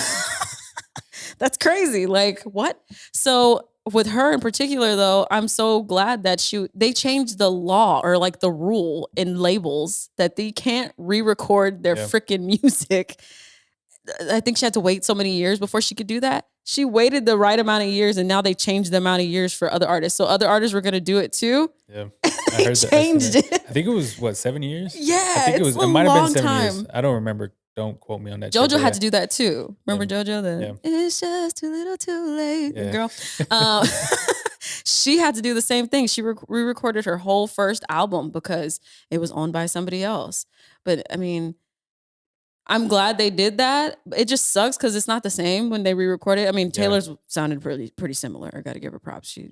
that's crazy. Like what? So with her in particular though, I'm so glad that they changed the law or like the rule in labels that they can't re-record their Yeah. freaking music. I think she had to wait so many years before she could do that. She waited the right amount of years and now they changed the amount of years for other artists. So other artists were going to do it too. Yeah. They changed it. I think it was what, 7 years? Yeah, I think it's it a might have been long 7 years. time. I don't remember. Don't quote me on that. JoJo had to do that too. Remember JoJo? Yeah. It's just too little too late, Yeah. girl. She had to do the same thing. She re-recorded her whole first album because it was owned by somebody else. But I mean, I'm glad they did that. It just sucks because it's not the same when they re-record it. I mean, Taylor's sounded pretty similar. I got to give her props. She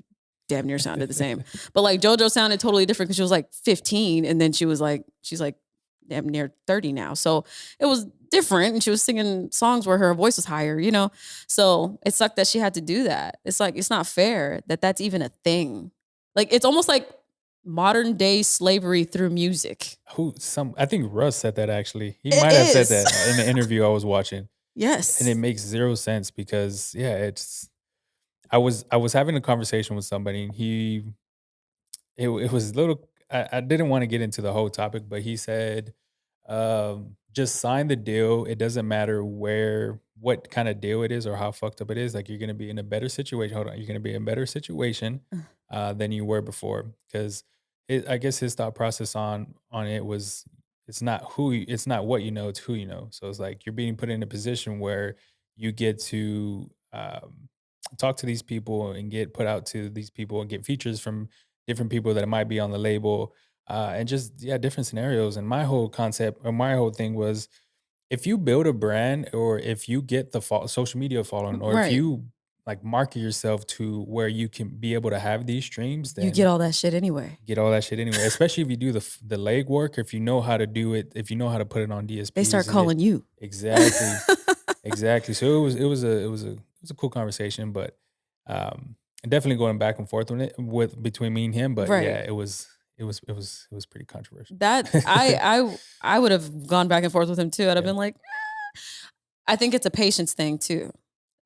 damn near sounded the same. But like JoJo sounded totally different because she was like 15 and then she's like damn near 30 now. So it was different and she was singing songs where her voice was higher, you know? So it sucked that she had to do that. It's like, it's not fair that that's even a thing. Like, it's almost like modern day slavery through music. I think Russ said that actually. He It might have said is. that in the interview I was watching. Yes. And it makes 0 sense because I was having a conversation with somebody and it was a little, I didn't want to get into the whole topic, but he said, just sign the deal. It doesn't matter what kind of deal it is or how fucked up it is. Like you're going to be in a better situation. Hold on. You're going to be in a better situation than you were before. Because I guess his thought process on it was, it's not what you know, it's who you know. So it's like you're being put in a position where you get to talk to these people and get put out to these people and get features from different people that might be on the label, and just different scenarios. And my whole concept or my whole thing was, if you build a brand or if you get the social media following, or if Right. you like market yourself to where you can be able to have these streams, then You get all that shit anyway. especially if you do the leg work, if you know how to do it, if you know how to put it on DSPs. They start calling you. Exactly. Exactly. So it was a cool conversation, but definitely going back and forth between me and him. But Right. yeah, it was pretty controversial. That I would have gone back and forth with him too. I'd have been like, I think it's a patience thing too.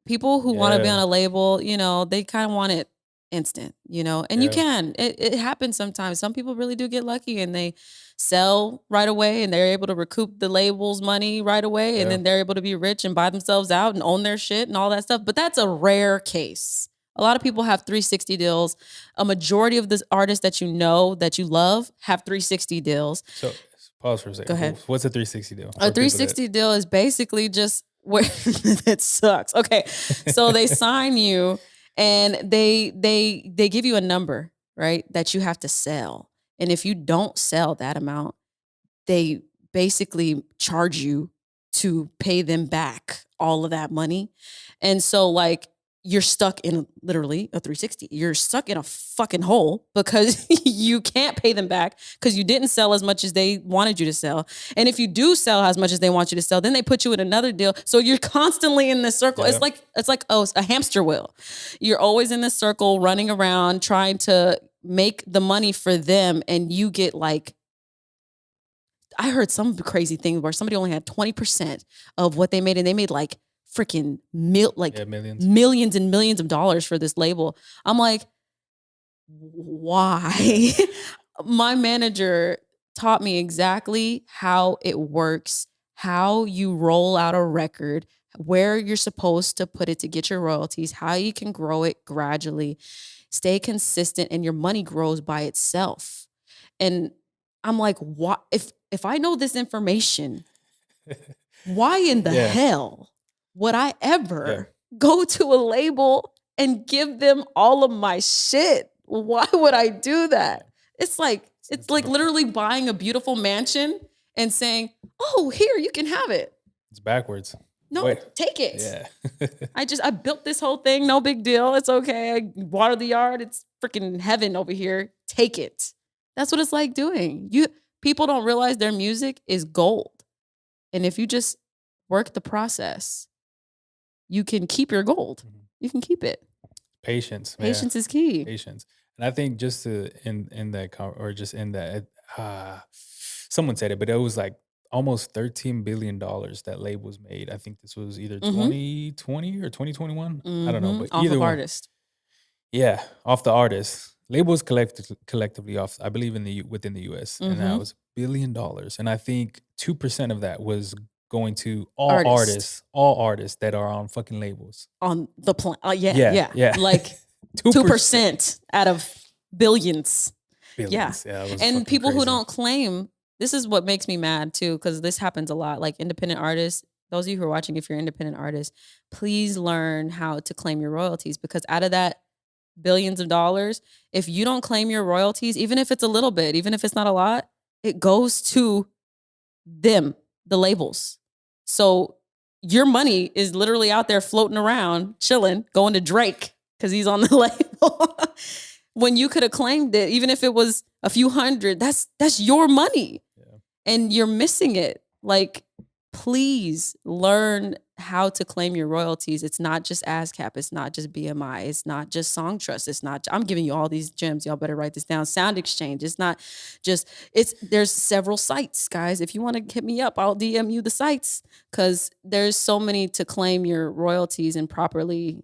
People who want to be on a label, you know, they kind of want it instant, you know, and you can. It happens sometimes. Some people really do get lucky and they sell right away and they're able to recoup the label's money right away, and then they're able to be rich and buy themselves out and own their shit and all that stuff. But that's a rare case. A lot of people have 360 deals. A majority of the artists that you know, that you love, have 360 deals. So pause for a second. Go ahead. What's a 360 deal? A 360 deal is basically just where it sucks. Okay. So they sign you and they give you a number, right, that you have to sell. And if you don't sell that amount, they basically charge you to pay them back all of that money. And so like you're stuck in literally a 360. You're stuck in a fucking hole because you can't pay them back because you didn't sell as much as they wanted you to sell. And if you do sell as much as they want you to sell, then they put you in another deal. So you're constantly in this circle. Yeah. It's like a hamster wheel. You're always in this circle running around trying to make the money for them, and you get like, I heard some crazy thing where somebody only had 20% of what they made, and they made like freaking Yeah, millions. millions and millions of dollars for this label. I'm like, why? My manager taught me exactly how it works, how you roll out a record, where you're supposed to put it to get your royalties, how you can grow it gradually, stay consistent, and your money grows by itself. And I'm like, what if I know this information, why in the Yeah. hell would I Yeah. ever go to a label and give them all of my shit? Why would I do that? It's like literally buying a beautiful mansion and saying, "Oh, here, you can have it." It's backwards. No, Wait. take it. Yeah. I built this whole thing, no big deal. It's okay. I water the yard. It's freaking heaven over here. Take it. That's what it's like doing. People don't realize their music is gold. And if you just work the process, you can keep your gold. Mhm. You can keep it. Patience. Yeah. Patience is key. Patience. And I think just to in that or just in that someone said it, but it was like almost $13 billion that labels made. I think this was either Mhm. 2020 or 2021. I don't know, but Off either of one. artist. Yeah, off the artists. Labels collectively off, I believe within the US, and that Mhm. was $1 billion. And I think 2% of that was going to Artist. all artists that are on fucking labels. On the plan. Yeah, yeah. Like 2%. 2% out of billions. Billions. Yeah, it was And fucking people who crazy. don't claim, this is what makes me mad too, because this happens a lot. Like independent artists, those of you who are watching, if you're independent artists, please learn how to claim your royalties, because out of that billions of dollars, if you don't claim your royalties, even if it's a little bit, even if it's not a lot, it goes to them, the labels. So your money is literally out there floating around, chilling, going to Drake because he's on the label. When you could have claimed it, even if it was a few hundred, that's your money. Yeah. And you're missing it. Like, please learn how to claim your royalties. It's not just ASCAP. It's not just BMI. It's not just Song Trust. It's not, I'm giving you all these gems. Y'all better write this down. Sound Exchange. It's not just, there's several sites, guys. If you want to hit me up, I'll DM you the sites, because there's so many to claim your royalties and properly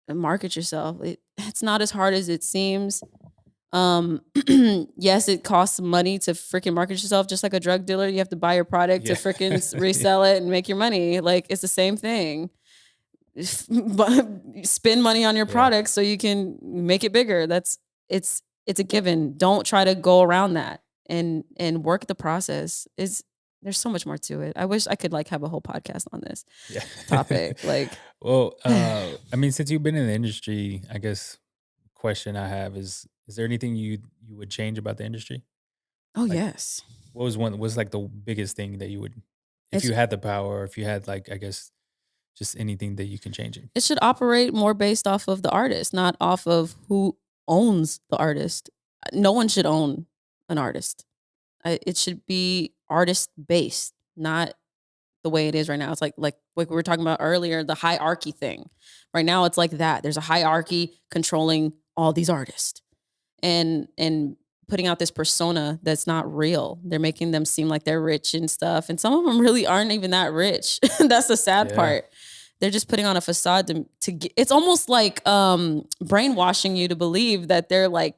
market yourself. It's not as hard as it seems. Yes, it costs money to freaking market yourself, just like a drug dealer. You have to buy your product to Yeah. freaking resell it and make your money. Like, it's the same thing. Spend money on your Yeah. product so you can make it bigger. It's a given. Don't try to go around that, and work the process. There's so much more to it. I wish I could like have a whole podcast on this Yeah. topic. Like, Well, I mean, since you've been in the industry, I guess question I have is there anything you would change about the industry? oh Like, yes. what was like the biggest thing that you would, if It's you had the power, or if you had like, I guess, just anything that you can change it? it should operate more based off of the artist, not off of who owns the artist. No one should own an artist. It should be artist based, not the way it is right now. It's like we were talking about earlier, the hierarchy thing. Right now, it's like that. There's a hierarchy controlling all these artists, and putting out this persona that's not real. They're making them seem like they're rich and stuff, and some of them really aren't even that rich. That's the sad Yeah. part. They're just putting on a facade to get, it's almost like brainwashing you to believe that they're like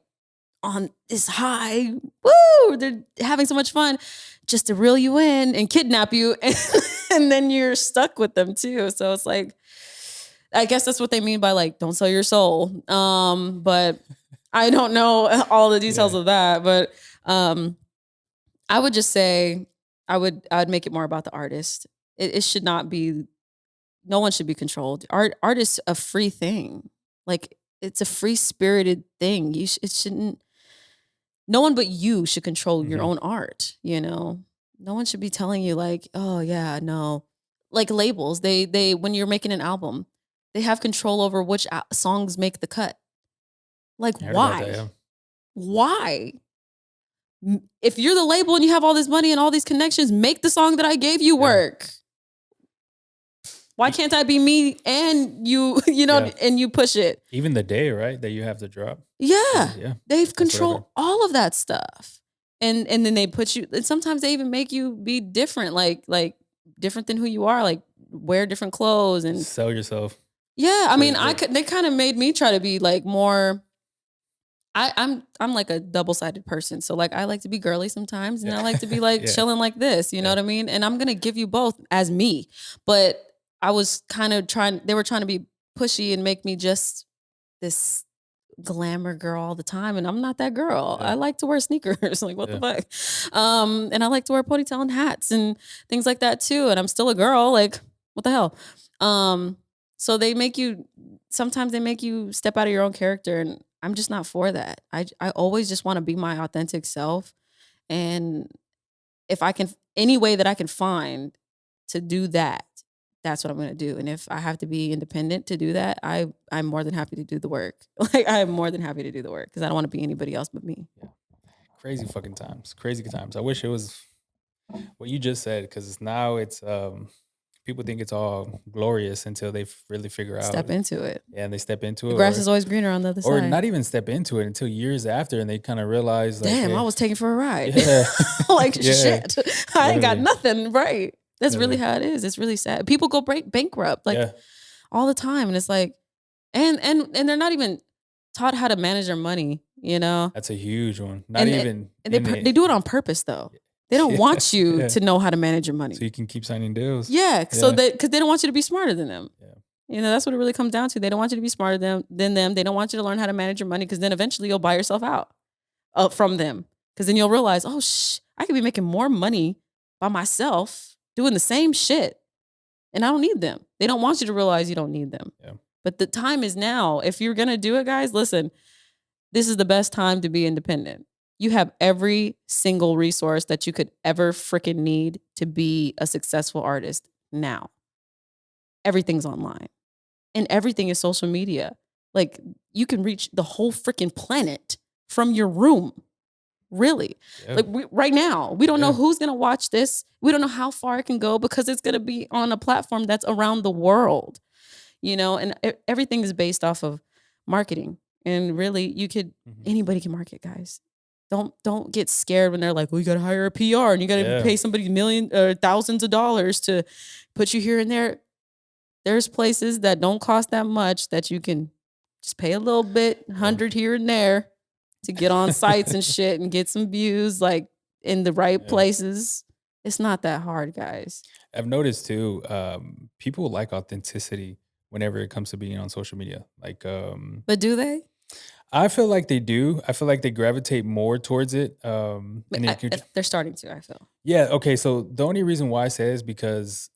on this high, woo, they're having so much fun, just to reel you in and kidnap you, and then you're stuck with them too. So it's like, I guess that's what they mean by like, don't sell your soul. But I don't know all the details Yeah. of that. But I would just say I'd make it more about the artist. It should not be, no one should be controlled. Art is a free thing. Like, it's a free spirited thing. It shouldn't, no one but you should control your Mhm. own art, you know? No one should be telling you like, "Oh, yeah, no." Like labels, they when you're making an album, they have control over which songs make the cut. Like, I heard about that, why? yeah. Why? If you're the label and you have all this money and all these connections, make the song that I gave you Yeah. work. Why E can't I be me and you, you know, Yeah. and you push it? Even the day, right, that you have to drop. Yeah. Yeah, They've that's what I heard. control all of that stuff. And then they put you, and sometimes they even make you be different, like different than who you are, like wear different clothes and Sell yourself yeah, I mean, to yeah. they kind of made me try to be like more I'm like a double-sided person. So like I like to be girly sometimes and Yeah. I like to be like Yeah, chilling like this, you know yeah. what I mean? And I'm going to give you both as me. But I was kind of they were trying to be pushy and make me just this glamour girl all the time and I'm not that girl. Yeah, I like to wear sneakers. Like what the yeah. fuck? And I like to wear ponytail and hats and things like that too and I'm still a girl like what the hell? Um so they make you sometimes they make you step out of your own character and I'm just not for that. I always just want to be my authentic self and if I can any way that I can find to do that, that's what I'm gonna do. And if I have to be independent to do that, I'm more than happy to do the work. Like I'm more than happy to do the work because I don't want to be anybody else but me. Yeah. Crazy fucking times. Crazy times. I wish it was what you just said because now it's people think it's all glorious until they really figure out Step into it. yeah, and they step into The it grass is always greener on the other or side. not even step into it until years after and they kind of realize like Damn, I hey was taken for a ride. yeah Like yeah shit. I ain't got literally nothing. Right. That's really literally how it is. It's really sad. People go bankrupt like yeah all the time. And it's like, and they're not even taught how to manage their money, you know? that's a huge one not And even and in they it do it on purpose though. They don't yeah want you yeah to know how to manage your so money. you can keep signing deals Yeah, so yeah that because they don't want you to be smarter than them. yeah You know, that's what it really comes down to. They don't want you to be smarter than them. They don't want you to learn how to manage your money because then eventually you'll buy yourself out from them. Because then you'll realize, oh, I could be making more money by myself doing the same shit, and I don't need them. They don't want you to realize you don't need them. yeah But the time is now. If you're gonna do it, guys, listen. This is the best time to be independent. You have every single resource that you could ever freaking need to be a successful artist now. Everything's online and everything is social media. Like you can reach the whole freaking planet from your room. Really. yeah Like right now, we don't know yeah who's going to watch this. We don't know how far it can go because it's going to be on a platform that's around the world, you know, and everything is based off of marketing. And really, mhm, anybody can market, guys. Don't get scared when they're like, well, you got to hire a PR and you got to yeah pay somebody million or thousands of dollars to put you here and there. There's places that don't cost that much that you can just pay a little bit, yeah 100 here and there to get on sites and shit and get some views like in the right yeah places. It's not that hard, guys. I've noticed too, people like authenticity whenever it comes to being on social media. Like, But do they? I feel like they do. I feel like they gravitate more towards it. And it could, They're starting to, I feel. yeah. Okay. So the only reason why I say is because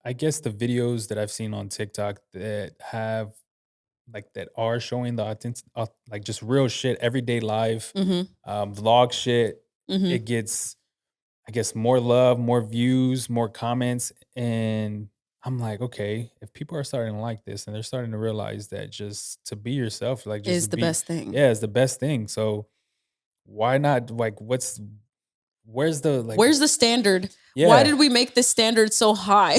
I guess the videos that I've seen on TikTok that have like that are showing the authentic, like just real shit, everyday life, Mhm. vlog shit, Mhm. it gets I guess more love, more views, more comments. And I'm like, okay, if people are starting to like this and they're starting to realize that just to be yourself, like just to Is the be, best thing. yeah, is the best thing. So why not like where's the like Where's the standard? Why yeah, did we make this standard so high?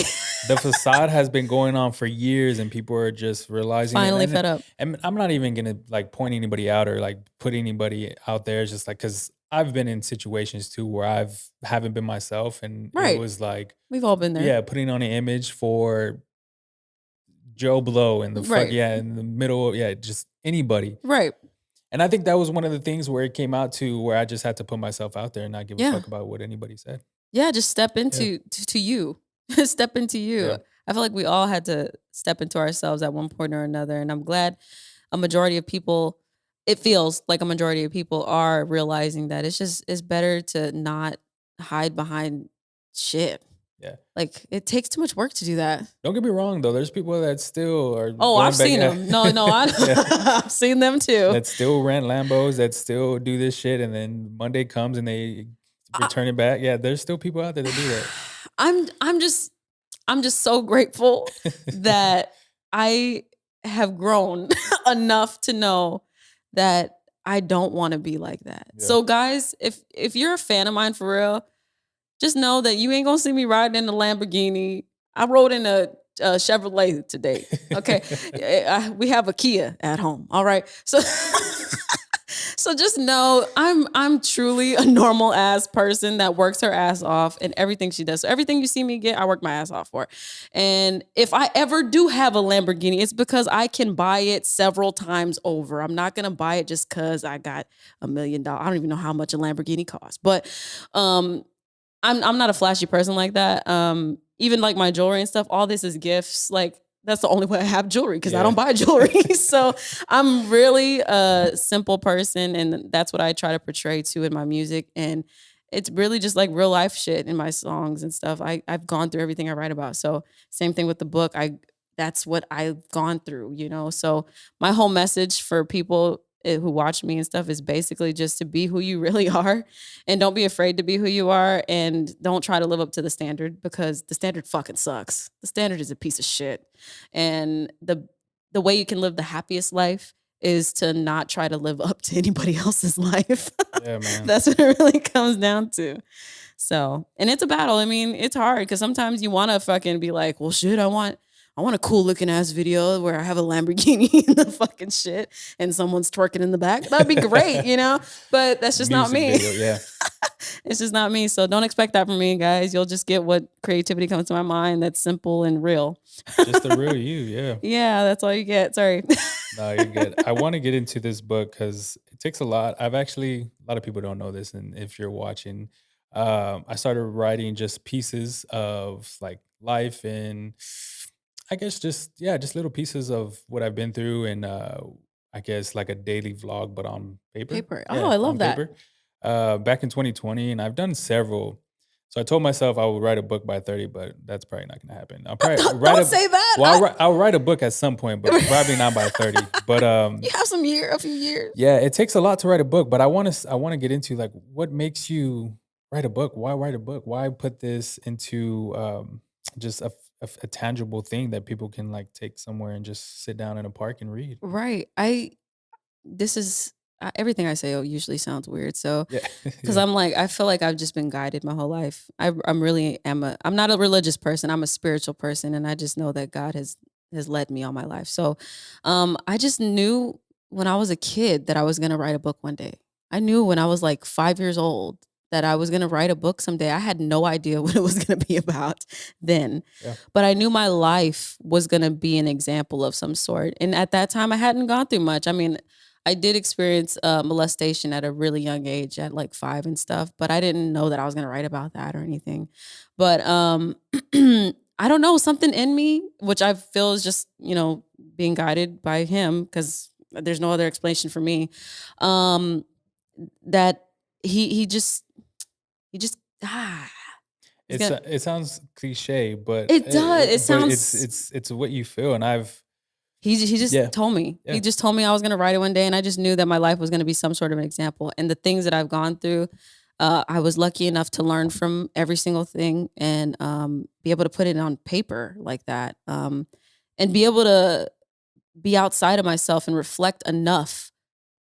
the facade has been going on for years and people are just realizing it. Finally fed up. And I'm not even gonna like point anybody out or like put anybody out there. It's just like because I've been in situations too where haven't been myself and it Right. was like We've all been there. yeah, putting on an image for Joe Blow in the fuck Right. yeah, in the middle of yeah, just anybody. Right. And I think that was one of the things where it came out to where I just had to put myself out there and not give a Yeah. fuck about what anybody said. Yeah, just step Yeah. into to you. Step into you. Yeah. I feel like we all had to step into ourselves at one point or another. And I'm glad a majority of people, it feels like a majority of people are realizing that it's better to not hide behind shit. Yeah. Like, it takes too much work to do that. Don't get me wrong though. There's people that still are Oh, I've going back. seen Yeah. them. No, no, Yeah. I've seen them too. That still rent Lambos, that still do this shit, and then Monday comes and they I return it back. Yeah, there's still people out there that do that. I'm just so grateful that I have grown enough to know that I don't wanna be like that. Yeah. So, guys, if you're a fan of mine for real, just know that you ain't gonna see me riding in a Lamborghini. I rode in a Chevrolet today. Okay, we have a Kia at home. All right, so so just know I'm truly a normal ass person that works her ass off in everything she does. So everything you see me get, I work my ass off for. And if I ever do have a Lamborghini, it's because I can buy it several times over. I'm not gonna buy it just because I got $1 million. I don't even know how much a Lamborghini costs, but um, I'm not a flashy person like that. Even like my jewelry and stuff, all this is gifts. Like that's the only way I have jewelry because I Yeah. don't buy jewelry. So I'm really a simple person, and that's what I try to portray too in my music. And it's really just like real life shit in my songs and stuff. I've gone through everything I write about. So same thing with the book. That's what I've gone through. So my whole message for people who watch me and stuff is basically just to be who you really are, and don't be afraid to be who you are, and don't try to live up to the standard because the standard fucking sucks. The standard is a piece of shit. And the way you can live the happiest life is to not try to live up to anybody else's life. Yeah, man. That's what it really comes down to. So, and it's a battle. I mean, it's hard because sometimes you want to fucking be like, well, shit, I want a cool looking ass video where I have a Lamborghini in the fucking shit and someone's twerking in the back. That'd be great. But that's just not Music me. video, yeah. It's just not me. So don't expect that from me, guys. You'll just get what creativity comes to my mind that's simple and real. Just the real you, yeah. Yeah, that's all you get. Sorry. No, you're good. I wanna get into this book because it takes a lot. A lot of people don't know this, and if you're watching, I started writing just pieces of, like, life and I guess just yeah, just little pieces of what I've been through and, I guess, like a daily vlog, but on paper. Paper. Oh, Yeah, I on love that. paper. Back in 2020, and I've done several. So I told myself I would write a book by 30, but that's probably not gonna happen. I'll probably write Don't a say that. well, I'll write a book at some point, but probably not by 30. But, You have a few years. yeah, it takes a lot to write a book, but I wanna get into, like, what makes you write a book? Why write a book? Why put this into, just a tangible thing that people can, like, take somewhere and just sit down in a park and read? Right. This is everything I say usually sounds weird. So, Yeah. because Yeah. I'm like, I feel like I've just been guided my whole life. I'm really I'm not a religious person. I'm a spiritual person, and I just know that God has led me all my life. So, I just knew when I was a kid that I was gonna write a book one day. I knew when I was like 5 years old that I was gonna write a book someday. I had no idea what it was gonna be about then, Yeah. but I knew my life was gonna be an example of some sort. And at that time, I hadn't gone through much. I mean, I did experience molestation at a really young age, at like 5 and stuff, but I didn't know that I was gonna write about that or anything. But I don't know, something in me, which I feel is just being guided by him, because there's no other explanation for me. Um, that he just he's gonna. It sounds cliche, but, It does. It but it's sounds. it's it's what you feel, and I've He just yeah, told me. yeah, He just told me I was gonna write it one day, and I just knew that my life was gonna be some sort of an example. And the things that I've gone through, I was lucky enough to learn from every single thing, and be able to put it on paper like that, and be able to be outside of myself and reflect enough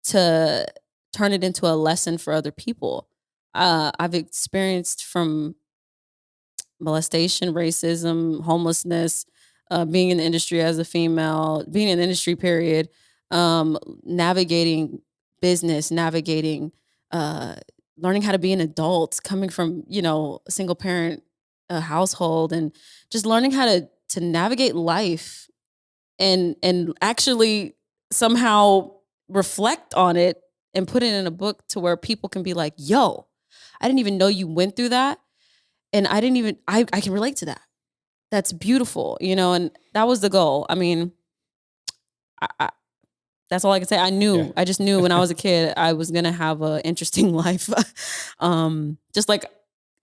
to turn it into a lesson for other people. I've experienced from molestation, racism, homelessness, being in the industry as a female, being in the industry, period, navigating business, navigating, uh, learning how to be an adult, coming from a single parent household, and just learning how to navigate life and actually somehow reflect on it and put it in a book to where people can be like, "Yo, I didn't even know you went through that." And I didn't even I can relate to that. That's beautiful, and that was the goal. I mean, I that's all I can say. yeah. I just knew when I was a kid I was gonna have a interesting life. Just like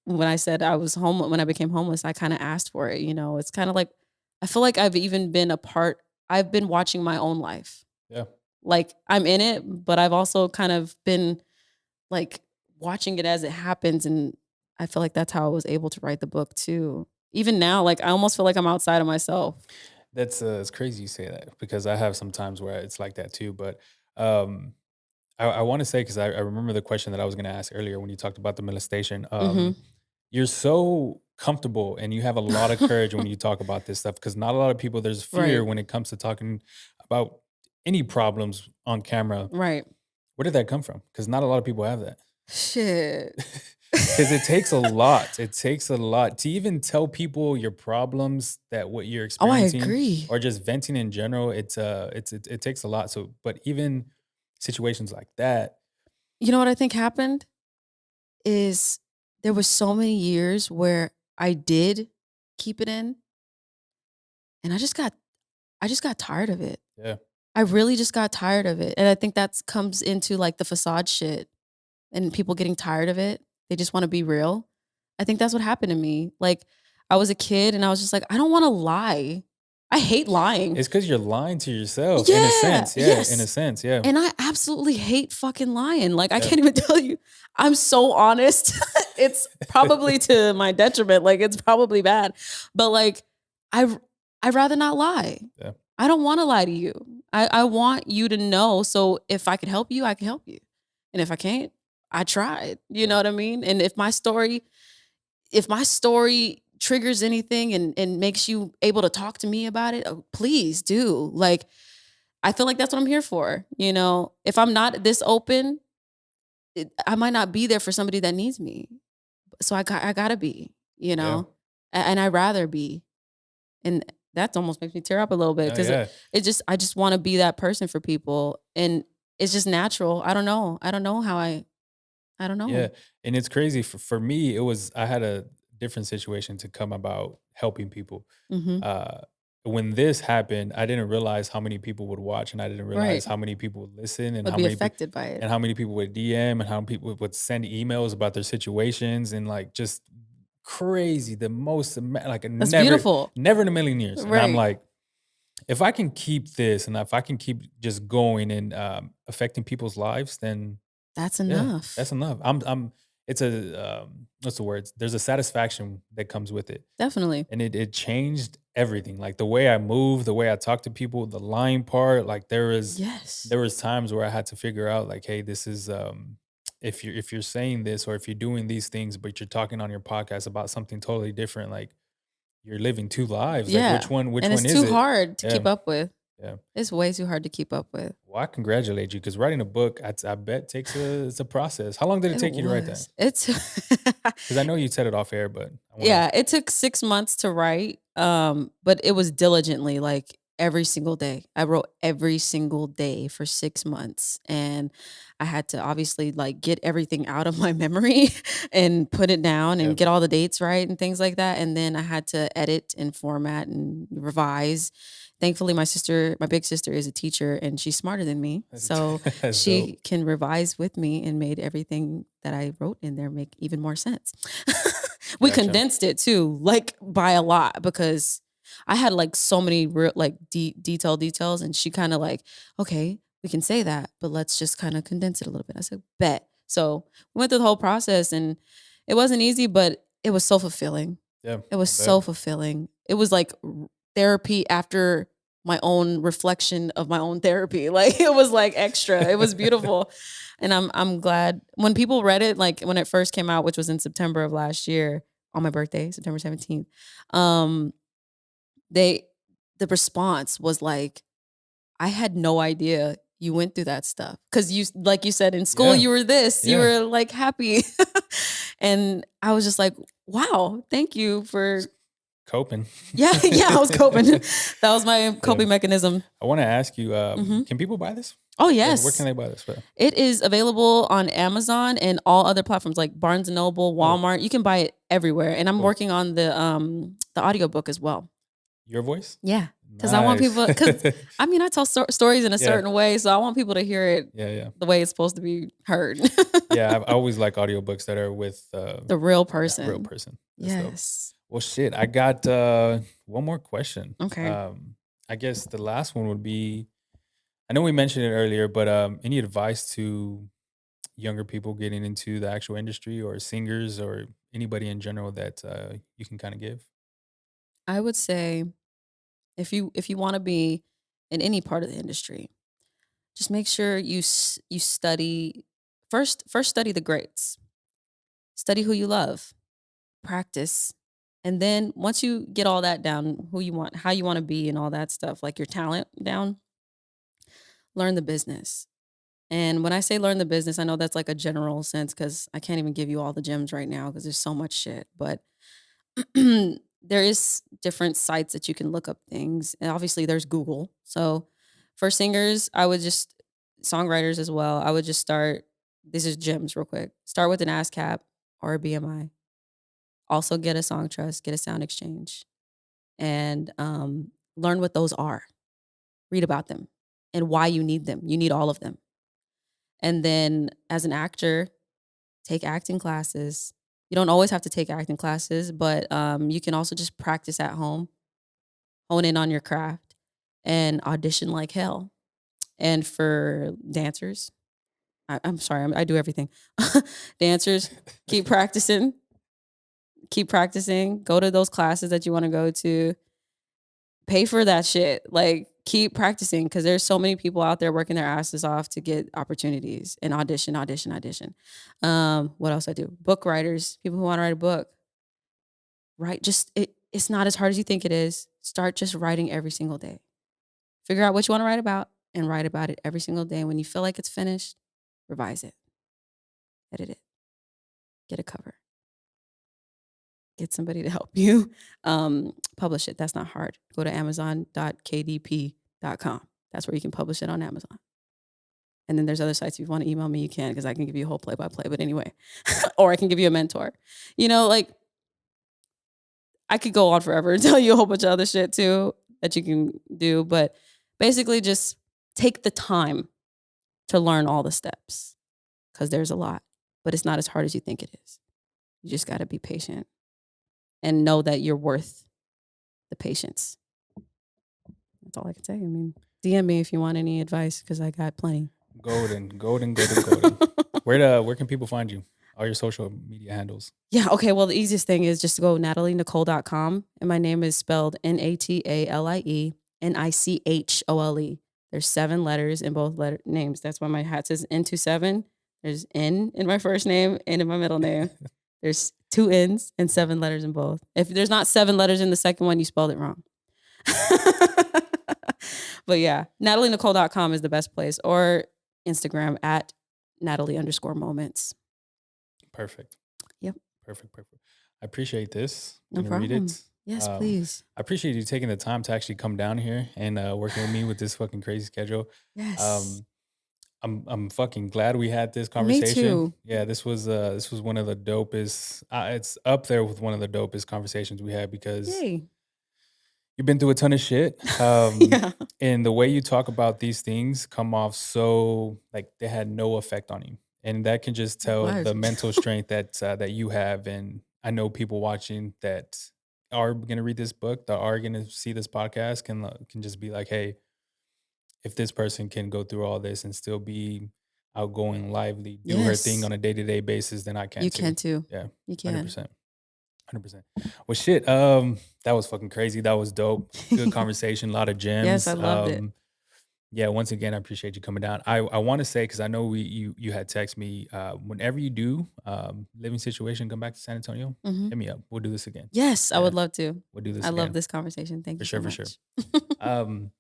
when I said I was home when I became homeless, I kinda asked for it, you know? It's kinda like I feel like I've been watching my own life. Yeah. Like, I'm in it, but I've also kind of been, like, watching it as it happens, and I feel like that's how I was able to write the book too. Even now, like, I almost feel like I'm outside of myself. That's it's crazy you say that because I have some times where it's like that too. But um, I want to say because I remember the question that I was going to ask earlier when you talked about the molestation. Mhm. You're so comfortable and you have a lot of courage when you talk about this stuff because not a lot of people. There's fear Right, when it comes to talking about any problems on camera. right. Where did that come from? Because not a lot of people have that. Shit. Because it takes a lot. It takes a lot to even tell people your problems, that what you're Oh, I experiencing, agree. or just venting in general. It takes a lot. So, but even situations like that, You know what I think happened? Is there was so many years where I did keep it in, and I just got tired of it. yeah, I really just got tired of it, and I think that's comes into, like, the facade shit and people getting tired of it. They just wanna be real. I think that's what happened to me. Like, I was a kid and I was just like, "I don't wanna lie." I hate lying. it's because you're lying to yourself in a Yeah, sense. Yeah, in a yes. sense. Yeah, And I absolutely hate fucking lying. Like, I yeah, can't even tell you. I'm so honest. It's probably to my detriment. Like, it's probably bad. But like, I I'd rather not lie. yeah, I don't want to lie to you. I want you to know. So if I could help you, I can help you. And if I can't, I tried. You yeah, know what I mean? And if my story triggers anything and makes you able to talk to me about it, oh, please do. Like, I feel like that's what I'm here for, you know? If I'm not this open, I might not be there for somebody that needs me. So I gotta be, you yeah, know? And I rather be. And that almost makes me tear up a little bit no, because yeah. it just I just wanna be that person for people. And it's just natural. I don't know. I don't Yeah, know. and it's crazy for me, it was I had a different situation to come about helping people. Mhm. Uh, when this happened, I didn't realize how many people would watch, and I didn't Right. realize how many people would listen, and Would how be many affected by it. and how many people would DM, and how many people would send emails about their situations, and like just crazy, the most like a That's never, beautiful. never in a million years. And I'm Right. like, if I can keep this, and if I can keep just going and affecting people's lives, then That's yeah, enough. that's enough. It's a, what's the words? There's a satisfaction that comes with it, Definitely. and it changed everything. Like the way I move, the way I talk to people, the lying part. Like Yes. there was times where I had to figure out like, hey, this is if you're saying this or if you're doing these things, but you're talking on your podcast about something totally different, like you're living two lives. Like Yeah. which And it's one is too it? hard to Yeah, keep up with. yeah. It's way too hard to keep up with. Well, I congratulate you because writing a book, I bet takes it's a process. How long did it It take you to write that? was. It's 'Cause I know you said it off air, but I wanna yeah, it took 6 months to write, but it was diligently, like, every single day. I wrote every single day for 6 months, and I had to obviously, like, get everything out of my memory and put it down yeah, and get all the dates right and things like that, and then I had to edit and format and revise. Thankfully, my big sister is a teacher, and she's smarter than me, that's so that's dope. she can revise with me and made everything that I wrote in there make even more sense. We Gotcha. condensed it too, like, by a lot because I had, like, so many real like, details, and she kinda like, "Okay, we can say that, but let's just kinda condense it a little bit." I said, "Bet." So, we went through the whole process, and it wasn't easy, but it was so fulfilling. Yeah, It was I bet. so fulfilling. It was like therapy after my own reflection of my own therapy. Like, it was, like, extra. It was beautiful, and I'm glad when people read it, like, when it first came out, which was in September of last year on my birthday, September 17th, um, they the response was like, "I had no idea you went through that stuff because you like you said, in school, Yeah, you were this, you yeah. were, like, happy." And I was just like, "Wow, thank you Just for." coping. Yeah, yeah, I was coping. That was my Yeah. coping mechanism. I wanna ask you, Mhm. can people buy this? Oh, Where can yes. they buy this? It is available on Amazon and all other platforms like Barnes& and Noble, Oh, Walmart. You can buy it everywhere, and I'm cool. working on the audiobook as well. Your voice? Yeah, because I want Nice. people. Because I mean, I tell stories in a Yeah. certain way, so I want people to hear it Yeah, yeah. the way it's supposed to be heard. Yeah, I always like audiobooks that are with, The real yeah, real person. person. That's dope. Yes. Well, shit, I got, one more question. Okay. I guess the last one would be, I know we mentioned it earlier, but, any advice to younger people getting into the actual industry or singers or anybody in general that, you can kinda give? I would say if you wanna be in any part of the industry, just make sure you study first study the greats. Study who you love, practice, and then once you get all that down, who you want, how you wanna be and all that stuff, like your talent down, learn the business. And when I say learn the business, I know that's like a general sense because I can't even give you all the gems right now because there's so much shit. But there is different sites that you can look up things. And obviously there's Google. So for singers, I would just songwriters as well. I would just start, this is gems real quick. Start with an ASCAP or a BMI. Also get a song trust, get a sound exchange, and learn what those are. Read about them and why you need them. You need all of them. And then as an actor, take acting classes. You don't always have to take acting classes, but you can also just practice at home, hone in on your craft, and audition like hell. And for dancers, I'm sorry, I do everything. Dancers, keep practicing, keep practicing. Go to those classes that you want to go to. Pay for that shit. Like, keep practicing because there's so many people out there working their asses off to get opportunities and audition, audition, audition. What else I do? Book writers, people who want to write a book. Write just it's not as hard as you think it is. Start just writing every single day. Figure out what you want to write about and write about it every single day. When you feel like it's finished, revise it, edit it, get a cover, get somebody to help you publish it. That's not hard. Go to amazon.kdp.com. That's where you can publish it on Amazon. And then there's other sites. If you want to email me, you can because I can give you a whole play by play. But anyway, or I can give you a mentor. Like I could go on forever and tell you a whole bunch of other shit too that you can do. But basically, just take the time to learn all the steps because there's a lot, but it's not as hard as you think it is. You just got to be patient and know that you're worth the patience. That's all I can say. I mean, DM me if you want any advice because I got plenty. Golden, golden, golden, golden. Where can people find you? All your social media handles. Yeah, okay. Well, the easiest thing is just to go natalienichole.com. And my name is spelled NATALIE NICHOLE. There's 7 letters in both names. That's why my hat says N27. There's N in my first name and in my middle name. There's 2 N's and 7 letters in both. If there's not 7 letters in the second one, you spelled it wrong. But yeah, natalienichole.com is the best place, or Instagram at Natalie_moments. Perfect. Yep. Perfect. I appreciate this. No Gonna read problem. it. Yes, please. I appreciate you taking the time to actually come down here and working with me with this fucking crazy schedule. Yes. I'm fucking glad we had this Me conversation. too. Yeah, this was one of the dopest. It's up there with one of the dopest conversations we had because Yay. you've been through a ton of shit. Yeah. And the way you talk about these things come off so like they had no effect on you. And that can just tell What? the mental strength that you have. And I know people watching that are gonna read this book, that are gonna see this podcast can just be like, hey, if this person can go through all this and still be outgoing, lively, do her thing Yes. on a day-to-day basis, then I can You too. can too. Yeah. You can. 100%. 100%. Well, shit. That was fucking crazy. That was dope. Good conversation. A lot of Yes, gems. I loved it. Yeah. Once again, I appreciate you coming down. I want to say because I know you had text me. Whenever you do living situation, come back to San Antonio. Mhm. Hit me up. We'll do this again. Yes, I Yeah, would love to. we'll do this I love again this conversation. Thank for you so sure. For sure. much.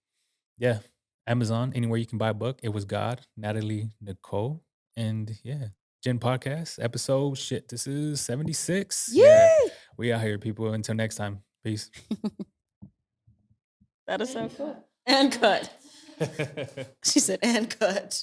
Yeah. Amazon, anywhere you can buy a book. It was God, Natalie Nichole, and yeah. Gen Podcast episode. Shit, this is 76. Yeah. Yay! We out here, people. Until next time. Peace. That is so cool. And cut. She said, and cut.